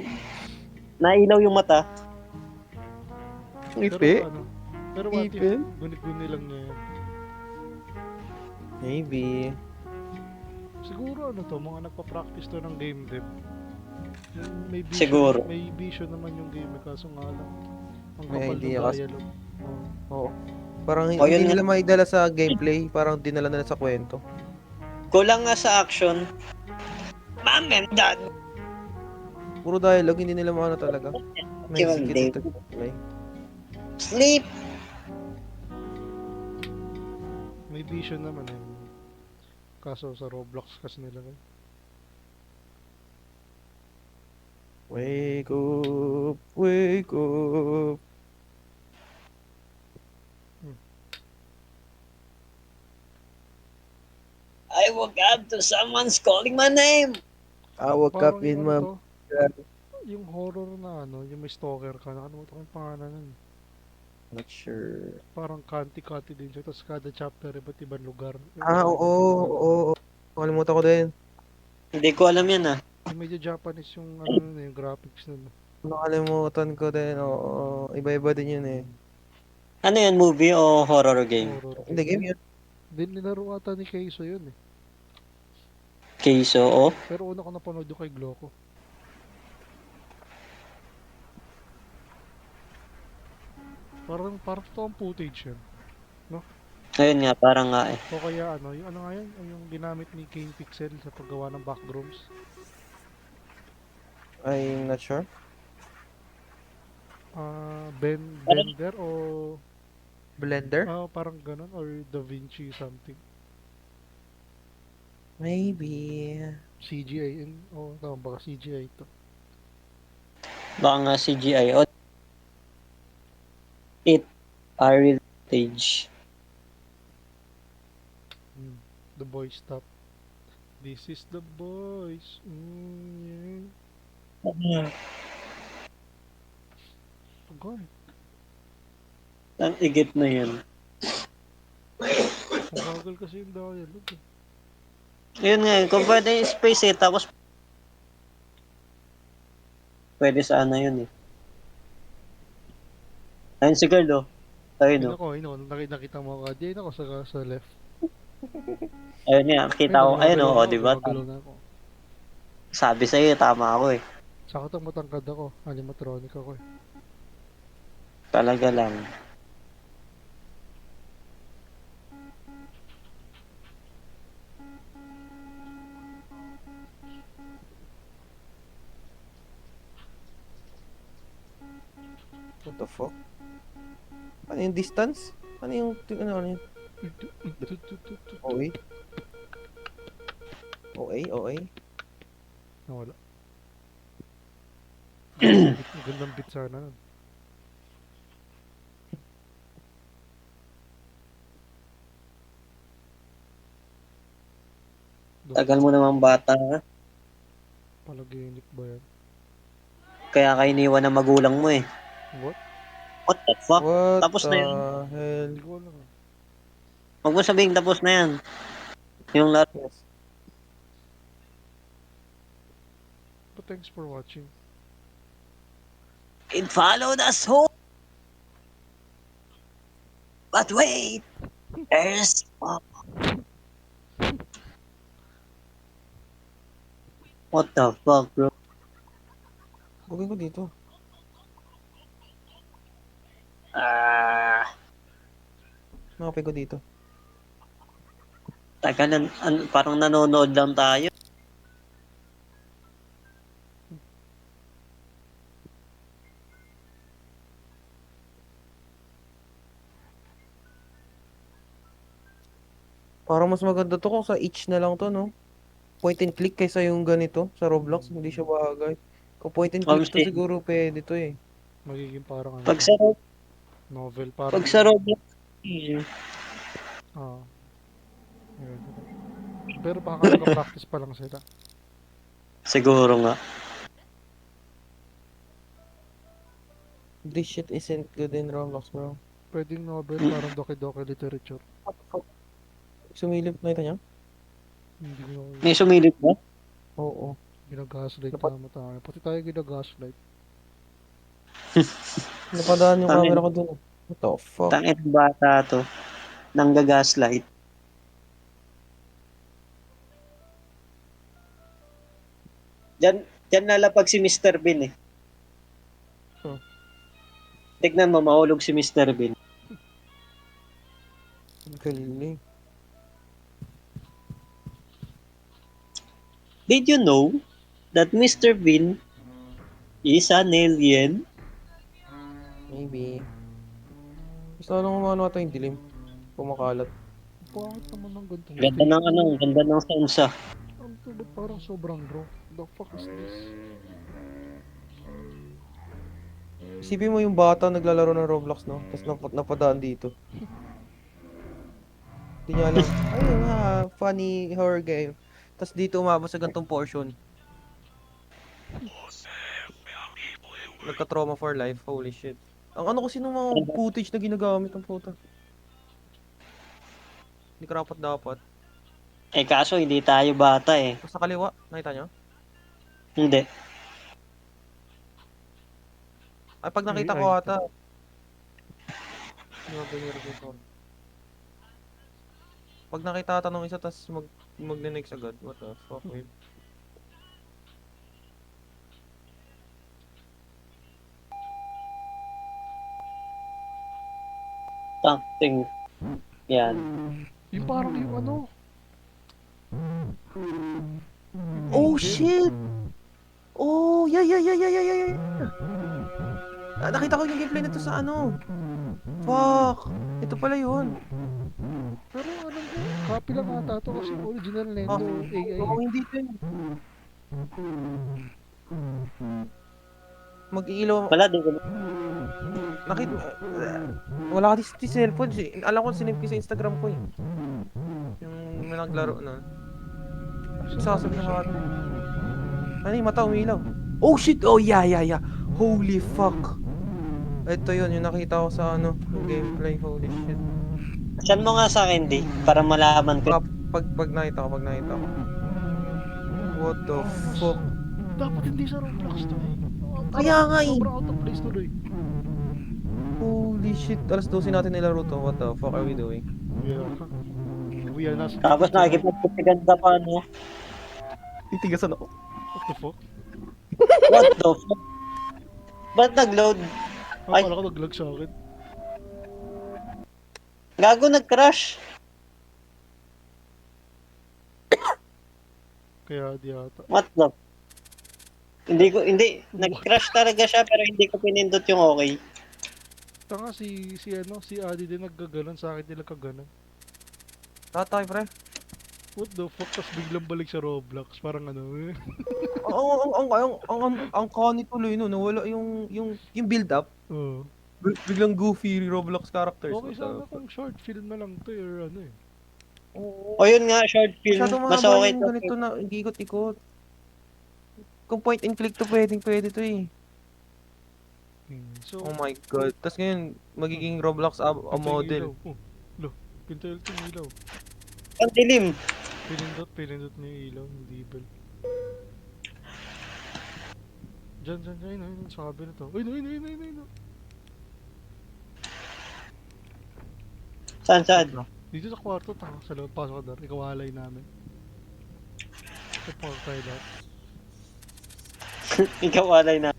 nailaw yung mata. Ipi? Pero what if Ipin? gunit-guni lang niya yan? Maybe. Siguro ano to, mga nagpa-practice to ng game dev. May vision, Siguro. May vision naman yung game, kaso nga lang. Ang May kapal ng idea kasi. dialogue. Oh. Oo. Parang Oh, yun hindi nila maidala sa gameplay. Parang dinala nila sa kwento. Kulang nga sa action. Mom and dad. Puro dialogue, hindi nila maano talaga. Kill Execute Dave. ito. Okay. Sleep. May vision naman eh. Kaso sa Roblox kasi nilagay. Wake up, wake up. I woke up to someone's calling my name. I woke up Parang in yung ano my to, yung horror na ano, yung may stalker ka, nakalimutan ko yung pangalan nun. Not sure. Parang kanti-kanti din siya, tapos kada chapter iba't ibang lugar. Ah, Iba't oo, ibang pangalan. oo. Nakalimutan ko din. Hindi ko alam yan ah. Yung medyo Japanese yung ano nun, yung graphics nun. Nakalimutan ko din. Oo, iba-iba din yun eh. Ano yan, movie o horror game? Horror Hindi, game. game yun. Din nilaro ata ni Keiso yun eh. Keiso o? Pero una ko napanood yung kay Gloco. Parang totoong footage yan. Ayun nga, parang nga eh. O kaya ano, yung ano nga yun, yung ginamit ni Kane Pixel sa paggawa ng backdrops. I'm not sure. Bender o Blender? parang ganun or Da Vinci something. Maybe. CGI tama baka CGI to. Baka nga CGI o it are footage. The boys stop. This is the boys. Yeah. Agay. Ang igit na yan. Ang bagal kasi yung dialogue eh. Ayun nga, kung pwede space eh, tapos pwede sa ano yun eh. Ayun si girl oh. Ayun oh. Nakita mo ka. Diyan ako sa left. Ayun nga, kita ko. Ayun oh, di ba? Gumagalaw na ako. Sabi sa'yo, tama ako eh. Sakto matangkad ako. Animatronic ako eh. Talaga lang. What the fuck? Ano yung distance? Ano yung yun? OA? OA? Nawala. Gandang beat sana nun. Tagal mo naman bata ha. Palaginik ba yan? Kaya ka iniwan ng magulang mo eh. What? What the fuck? What Tapos na the yun. hell? Hindi ko alam. Huwag mo sabihin tapos na yan. Yung lahat. Yes. But thanks for watching. It followed us home. But wait. There's What the fuck, bro? Gawin ko dito. Nakapay ko dito. Taga parang nanonood lang tayo. Parang mas maganda to kung sa each na lang to, no? Point and click kaysa yung ganito sa Roblox. Hindi siya bagay. Kung point and click to, Homestead. siguro pwede to eh. Magiging parang ano. Pag sa, Novel. Parang. pag sa Roblox, Ah. Ayun. Pero baka nag-practice pa lang sila. siguro nga. This shit isn't good in Roblox, bro. Pwedeng novel, parang doki-doki literature. What the fuck? Sumilip na ito niya? Hindi ko May sumilip ba? Oo. ginagaslight Dapat- naman tayo. Pati tayo ginagaslight. Napadaan yung Tangin. camera ko dun. What the fuck? Tangin ng bata to. Nanggagaslight. Diyan nalapag si Mr. Bean eh. Tignan mo, mahulog si Mr. Bean. Ang galing. Did you know that Mr. Bean is an alien? Maybe. Gusto lang umano ata yung dilim. Kumakalat. Pangit naman ng ganitong Ganda ng stage. ganda ng sounds ah. Ang tulad parang sobrang raw. The fuck is this? Isipin mo yung bata naglalaro ng Roblox, no? Tapos napadaan dito. Hindi niya alam. Ayun nga, funny horror game. Tapos dito umabot sa gantong portion. Nagka-trauma for life. Holy shit. Ang ano kasi nung mga footage na ginagamit ng puta. Hindi karapat dapat. Eh kaso hindi tayo bata eh. Tapos sa kaliwa, nakita nyo? Hindi. Ay, pag nakita ko AI ata. Grabe yung ko. Pag nakita ata nung isa, tapos magne-next agad. What the fuck, wait. Something. Yan. Yung parang yung ano. Oh, Angel. shit! Oh, yeah. Nakita ko yung gameplay nito sa ano. Fuck! Ito pala yun. Pero alam ko, copy lang ata to kasi original Oh, Nendo AI. oh, hindi ito yun. Mag-iilaw. Wala din ko. Nakita. Wala ka di cellphone. Alam ko sinip ko sa Instagram ko eh. Yung may naglaro na. Sasabi na mga. Ano yung mata umilaw? Oh shit! Oh yeah. Holy fuck! Ito yun, yung nakita ko sa ano, yung gameplay. Holy shit. Saan mo nga sa akin, di? Para malaman ko. Pag nakita ko. What the fuck? Dapat hindi sa Roblox to eh. Kaya nga eh. Sobrang out of place tuloy. Holy shit, alas 12 natin nilaro to. What the fuck are we doing? Yeah. We are not. Tapos nakikipagpitigan ka pa, no? Titigasan ako. What the fuck? What the fuck? Ba't nag-load? Ay. Akala ko nag-lag sa akin. Gago nag-crash. Kaya di ata. What the? Hindi. Nag-crash talaga siya pero hindi ko pinindot yung okay. Tanga si Adi din naggaganon sa akin din nagkaganon. Tatay, pre. What the fuck? Tapos biglang balik sa Roblox. Parang ano eh. Ang kani tuloy no, nawala yung build up. Oo. Biglang goofy Roblox characters. Okay sana kung short film na lang to or ano eh. O yun nga, short film. Masyadong Mas mahaba okay yung to. ganito na ikot-ikot. Kung point and click to pwede to eh. So, Oh my god. Tapos ngayon, magiging Roblox a pinto yung model. ilaw. Oh, lo. Pinto yung ilaw. Ang dilim. Pinindot niya yung ilaw. Hindi bell. Diyan. Ayun. Sabi na to. Ayun. Saan? Dito sa kwarto, tanga. Sa loob, pasok ka dar. Ikaw halay namin. Ito pa tayo lahat. Ikaw walay na.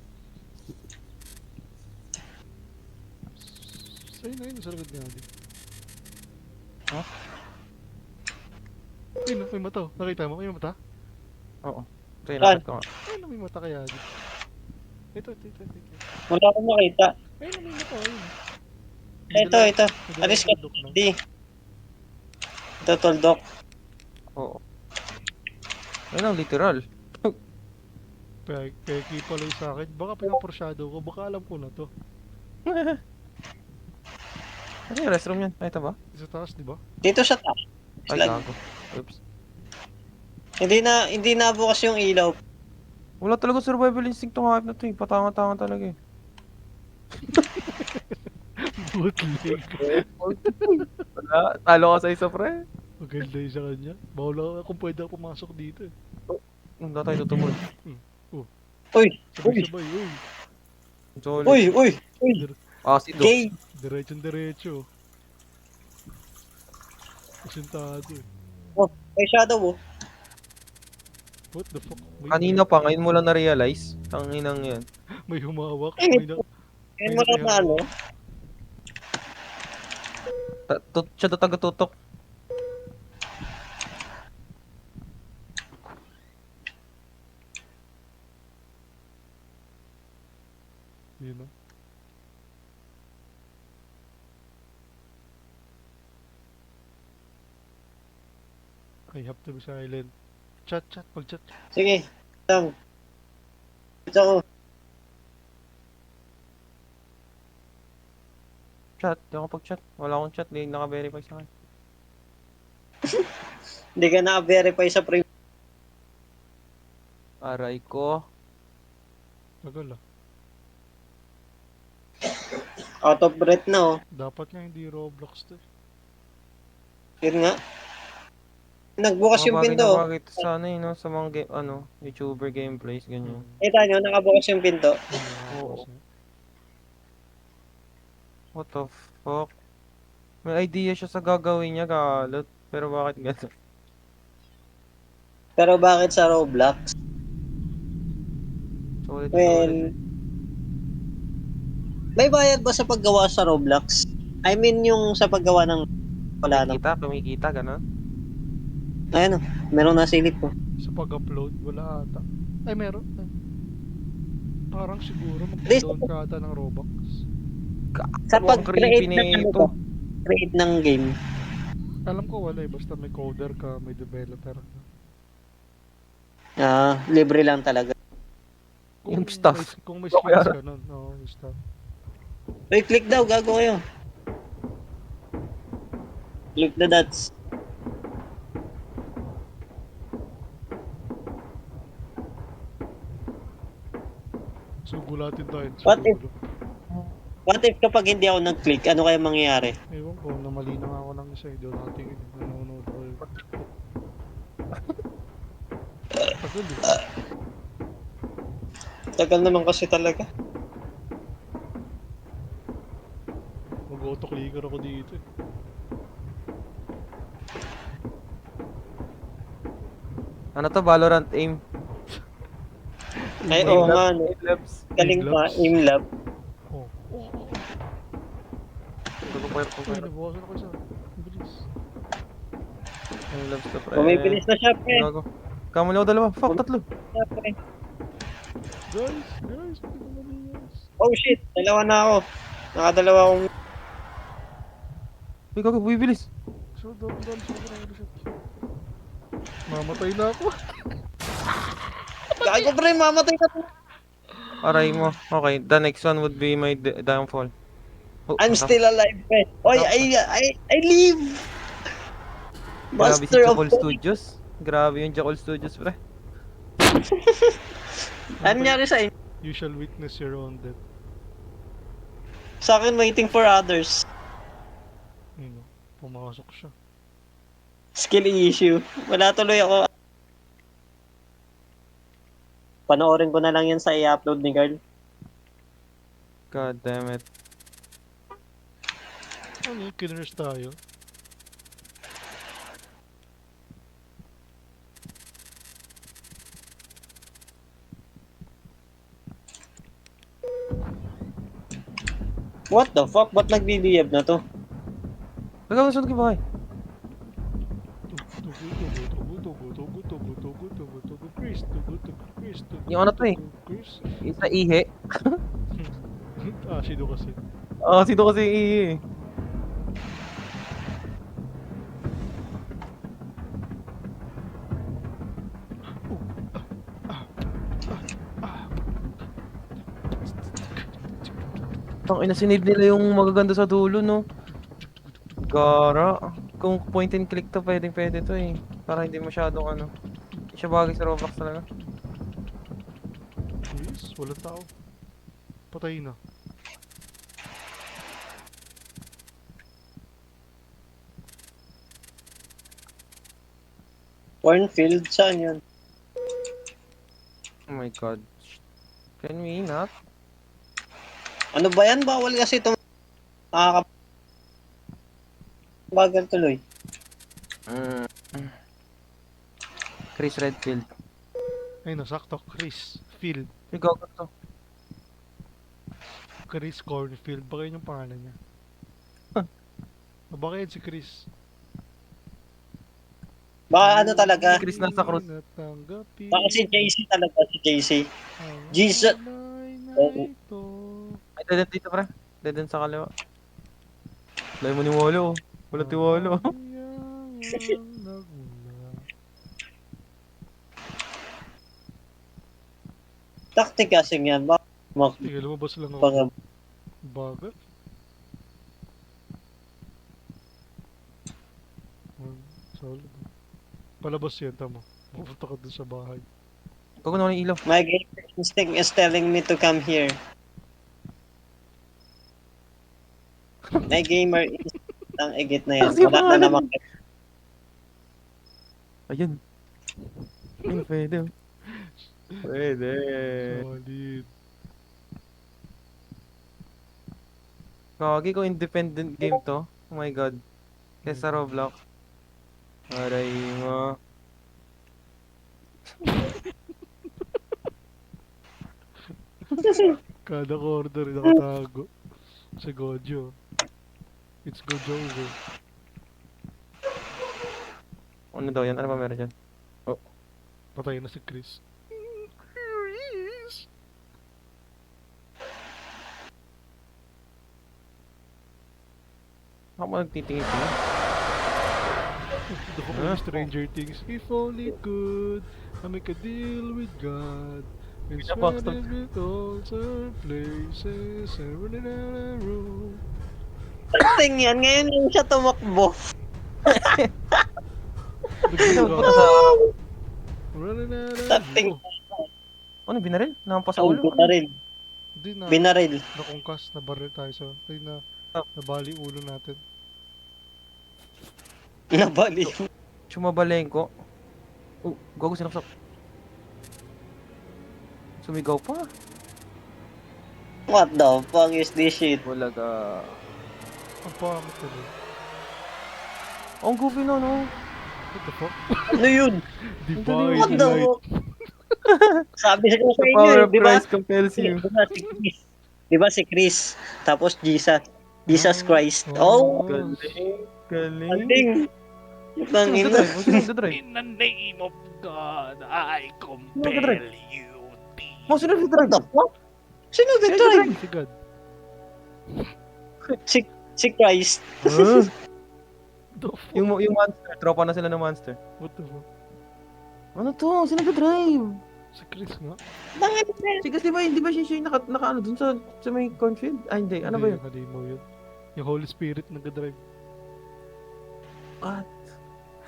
Ayun, sa likod niya din. Ha? Ayun, may mata. Nakita mo? May mata? Oo. Ito yung nakita ko nga. Ayun, may mata kaya din. Ito. Wala akong makita. Ayun, may mata. Ayun. Ito. May Alis ka. dalawang tuldok lang. Di. Ito, tuldok. Oo. Ayun ang literal. Peki pala yung sa akin. Baka pinaporsado ko. Baka alam ko na to. Ano yung restroom yan? Ay, ito ba? Sa taas, di ba? Dito sa taas. Ay, Lag. gago. Oops. Hindi na bukas yung ilaw. Wala talaga survival instinct tong hype na to eh. Patanga-tanga talaga eh. Bootleg. Wala. Talo ka sa isa, pre. Maganda yung sa kanya. Bawala kung pwede ako pumasok dito eh. Hindi tayo tutumod. Uy! Sabay-sabay, uy. Solid. Uy! Asido. Gay! Diretso. Asintado eh. Oh, may shadow oh. What the fuck? Kanina pa, ngayon mo lang na-realize. Ang inang yan. May humawak. Eh, Ngayon mo lang na ano. Siya to taga-tutok. Yun know? I have to be silent. Chat, mag-chat. Sige. Lang. Ito ako. Chat, di ako pag-chat. Wala akong chat, di naka-verify sa akin. Hindi ka na-verify sa pre. Aray ko. Tagal ah. Out of breath na, oh. Dapat nga hindi Roblox to eh. Yun nga. Nagbukas yung Bagay pinto, na oh. bagay to sa ano no, sa mga game, YouTuber gameplays, ganyan. Kita nyo, nakabukas yung pinto. Oo. What the fuck? May idea siya sa gagawin niya, galot. Pero bakit gano'n? Pero bakit sa Roblox? Solid, solid. Well, may bayad ba sa paggawa sa Roblox? I mean, yung sa paggawa ng wala na. Kumikita, gano'n. Ayun, oh. Meron na silip ko. Sa pag-upload, wala ata. Ay, meron. Ay. Parang siguro This- mag-down ka ata ng Robux. Sa Ang pag-create creepy ng ano nito. ba? Create ng game. Alam ko wala eh, basta may coder ka, may developer ka. Libre lang talaga. Yung stuff. Kung may Okay, skills ka nun, oo, yung stuff. Uy, click daw, gago kayo. Click the dots. Sugulatin tayo. What if- siguro. What if kapag hindi ako nag-click, ano kaya mangyayari? Ewan ko, namali na nga ako ng isa, hindi ako nakatingin. Nanonood ako yun. Tagal eh. Tagal naman kasi talaga. Mag-auto-clicker ako dito eh. Ano to, Valorant aim? Ay, oo nga, no. Labs. Galing pa, Aimlabs. aimlab. Oh. Oh. Uy, Aimlabs nabawasan ako isa. Ang bilis. to, pre. Bumibilis na siya, pre. Gago. Kamali ako dalawa. Fuck, tatlo. Siya, pre. Guys, hindi ko mali guys. Oh shit, dalawa na ako. Nakadalawa akong... Uy, gago, bibilis. So, doon, sobrang bilis. Mamatay na ako. Gago, pre, mamatay ka to. Aray mo. Okay, the next one would be my downfall. Oh, I'm still alive, pre. Oy, I live! Grabe si Master of Jackal Studios. Grabe yung Jackal Studios, pre. Ano nangyari sa inyo? You shall witness your own death. Sa akin, waiting for others. Yun o, pumasok siya. Skill issue. Wala tuloy ako. Panoorin ko na lang yan sa i-upload ni Carl. God damn it. Ano yung killers tayo? What the fuck? Ba't nagbibihave na to? Nagkakasunod sunod kayo bahay. Chris. Yung ano to eh? Chris. Isa ihe. Sino kasi? Sino kasi yung ihe eh? Tangina, sinave nila yung magaganda sa dulo, no? Gara. Kung point and click to, pwede to eh. Para hindi masyadong ano. Hindi siya bagay sa Roblox talaga. Chris? Walang tao. Patay na. Cornfield? Saan yun? Oh my god. Can we not? Ano ba yan? Bawal kasi itong... Bagal tuloy. Chris Redfield. Ay, nasakto. Chris. Field. May gago to. Chris Cornfield. Baka yun yung pangalan niya. Baka yun si Chris. Baka ano talaga? Chris nasa cross. Baka si JC talaga, si JC. Jesus. Ay, dead end dito, pre. Dead end sa kaliwa. Wala mo niwala, oh. Wala tiwala, oh. Taktik kasing yan. Sige, lumabas lang ako. Baka Bagal. Solid. Palabas yan, tama. Pupunta ka dun sa bahay. Gago na yung ilaw. my gamer instinct is telling me to come here. My gamer instinct ang igit na yan. Kasi Wala na pangalan. naman. Ayun. Ayun, pwede. Pwede. Solid. Kagi ko independent game to. Oh my god. Kesa Roblox. Aray mo. Kada corner nakatago. Si Gojo. It's Gojo over. Ano daw yan? Ano ba meron dyan? Patay na si Chris. Chris! Ako nagtitingin sila. Ito ko yung Stranger Things. If only could I make a deal with God and Pinabox spend it with all the places and running out of room. Takting yan. Ngayon lang siya tumakbo. Punta sa... Running out of Takting. room. Ano, binaril? Nampas sa ulo? Binaril. Hindi na. Binaril. Nakungkas. Nabaril tayo sa... Ay na... Nabali ulo natin. Nabali. Chumabalengko. Oh, gago sinaksak. Sumigaw pa. What the fuck is this shit? Wala ka. Ang pangit na rin. Oh, ang goofy no, no? What the fuck? Ano yun? Divine What the light. fuck? Sabi ko sa The inyo, power eh, of di ba? Christ compels you. Di ba si Chris? Tapos Jesus. Jesus Christ. Oh, Galing. Galing. galing. Putang Sino ina. nagdadrive? Sino nagdadrive? In the name of God, I compel you, Oh, sino What nagdadrive? the fuck? Sino Sino nag-drive? Si God. Si Christ. Huh? The fuck? Yung monster. Tropa na sila ng monster. What the fuck? Ano to? Sino nagdadrive? Si Chris nga. Bakit? Sige, di ba siya yung naka ano dun sa may cornfield? Ah, hindi. Ano ba yun? Yung halimaw yun. Yung Holy Spirit nag-drive. What?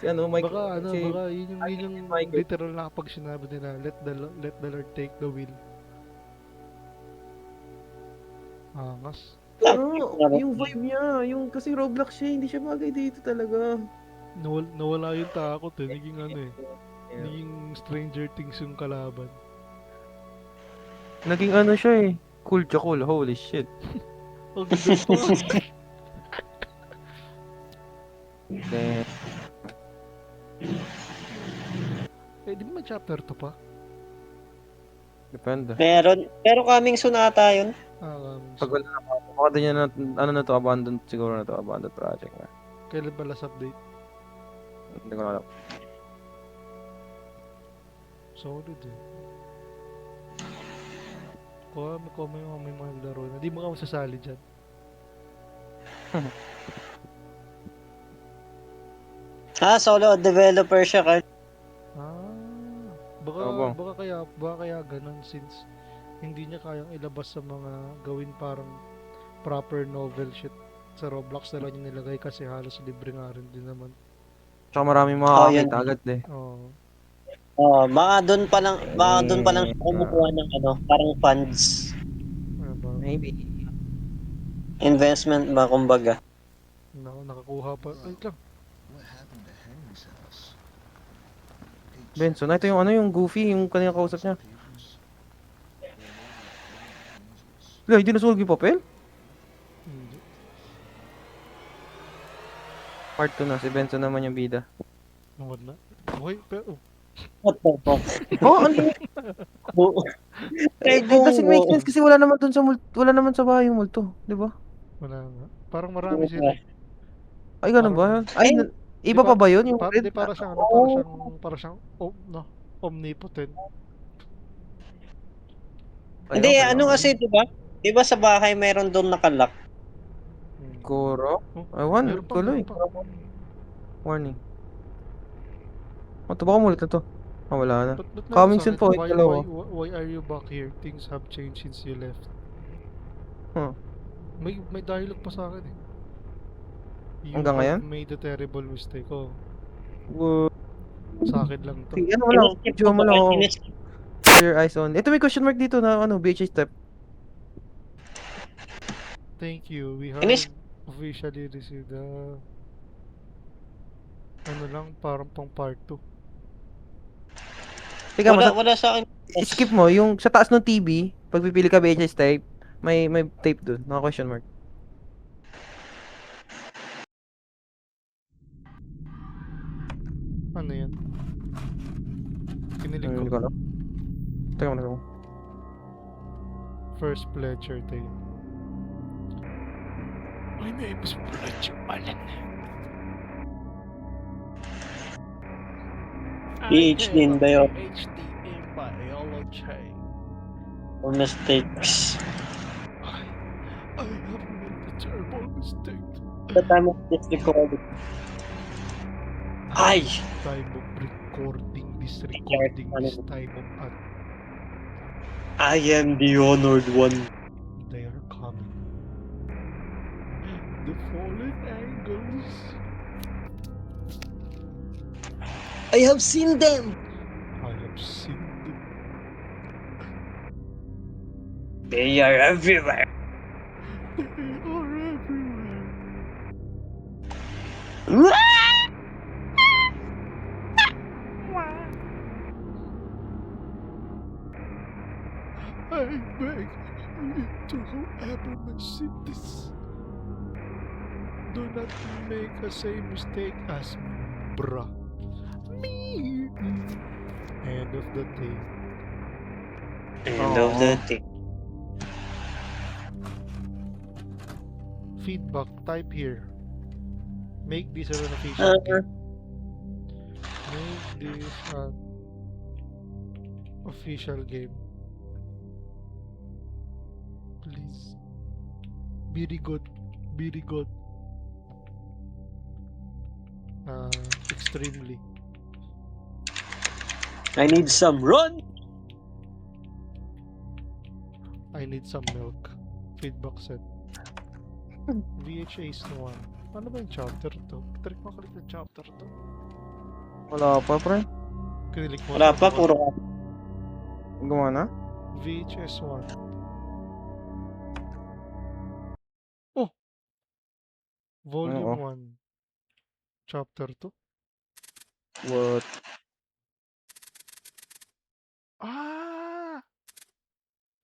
Si ano, Mike? Baka ano, si... baka yun yung Michael. literal na kapag sinabi nila, let the Lord take the wheel. Angas. Pero, yung vibe niya, kasi Roblox siya, hindi siya bagay dito talaga. Nawala yung takot eh. Naging ano eh. Naging Stranger Things yung kalaban. Naging ano siya eh. Cool Cool, holy shit. Ang ganda pa. Then, Eh, di ba may chapter 2 pa? depende. Meron. Pero kaming sunata yun. Pag wala na baka din yan na, ano na to, abandoned siguro na to, abandoned project na. Kailan ba last update? Hindi ko na alam. Solid eh. Kung may mga laro na, di mo ka masasali dyan. Solo developer siya, Carl. Baka kaya ganun since hindi niya kayang ilabas sa mga gawin parang proper novel shit sa Roblox na lang yung nilagay kasi halos libre nga rin din naman. Tsaka maraming makakakita agad eh. Oo. Baka doon pa lang siya kumukuha ng parang funds. Ano ba? Maybe. Investment ba, kumbaga. Nakakuha pa. Ay lang. Benson, ito yung goofy, yung kanina kausap niya. Wala, hindi nasulog yung papel? Hindi. Part 2 na, si Benson naman yung bida. Nawala. Okay, pero... What the fuck? Oh, ano yun? It doesn't make sense kasi wala naman dun wala naman sa bahay yung multo, di ba? Wala nga. Parang marami sila. Ay, ganun ba? Ay, iba Di pa ba yun? Yung red? Para siyang para siyang omnipotent. Ay, Hindi, okay, okay. kasi, di ba? Di ba sa bahay mayroon doon nakalock? Kuro? Oh, Ewan, meron pa, tuloy. meron pa. Warning. Oh, ito baka mulit na to. Wala na. Ba't meron Coming sa soon akin? po, yung dalawa. Why are you back here? Things have changed since you left. Huh. May dialogue pa sa akin eh. You Hanggang ngayon? have made a terrible mistake. Oh, Wo- sa akin lang to. Sige, ano mo lang. Iniskip Video ko mo ba? lang. Oh. Iniskip. For your eyes on. Ito may question mark dito na ano, BHA step. Thank you. We have Inis- officially received the ano lang, parang pang part 2. Teka, Wala sa akin. skip mo. Yung sa taas ng TV, pag pipili ka BHA tape, may tape dun. Naka question mark. Ano yan? Kinilig Hindi ko. ko alam. Teka mo. First Fletcher tape. My name is Fletcher Allen. PhD in bio. PhD in biology. Or mistakes. I have made a terrible mistake. The time of this recording. Ay! Time of recording this time of I am the honored one. they are coming. The fallen angles. I have seen them! I have seen them. They are everywhere. They are everywhere. I beg you to whoever may see this, do not make the same mistake as bruh. Me. End of the day. End of the day. Feedback, type here. Make this an official game. Make this an official game. Please. Very good. Very good. Extremely. I need some run! I need some milk. Feedback set. VHA is 1. Ano ba yung chapter to? Trick mo kalit na chapter to. Wala pa, pre. Kinilik mo. Wala pa, puro ka. Gumawa na? VHS 1. Oh! Volume Oo. 1. Chapter 2. What? Ah!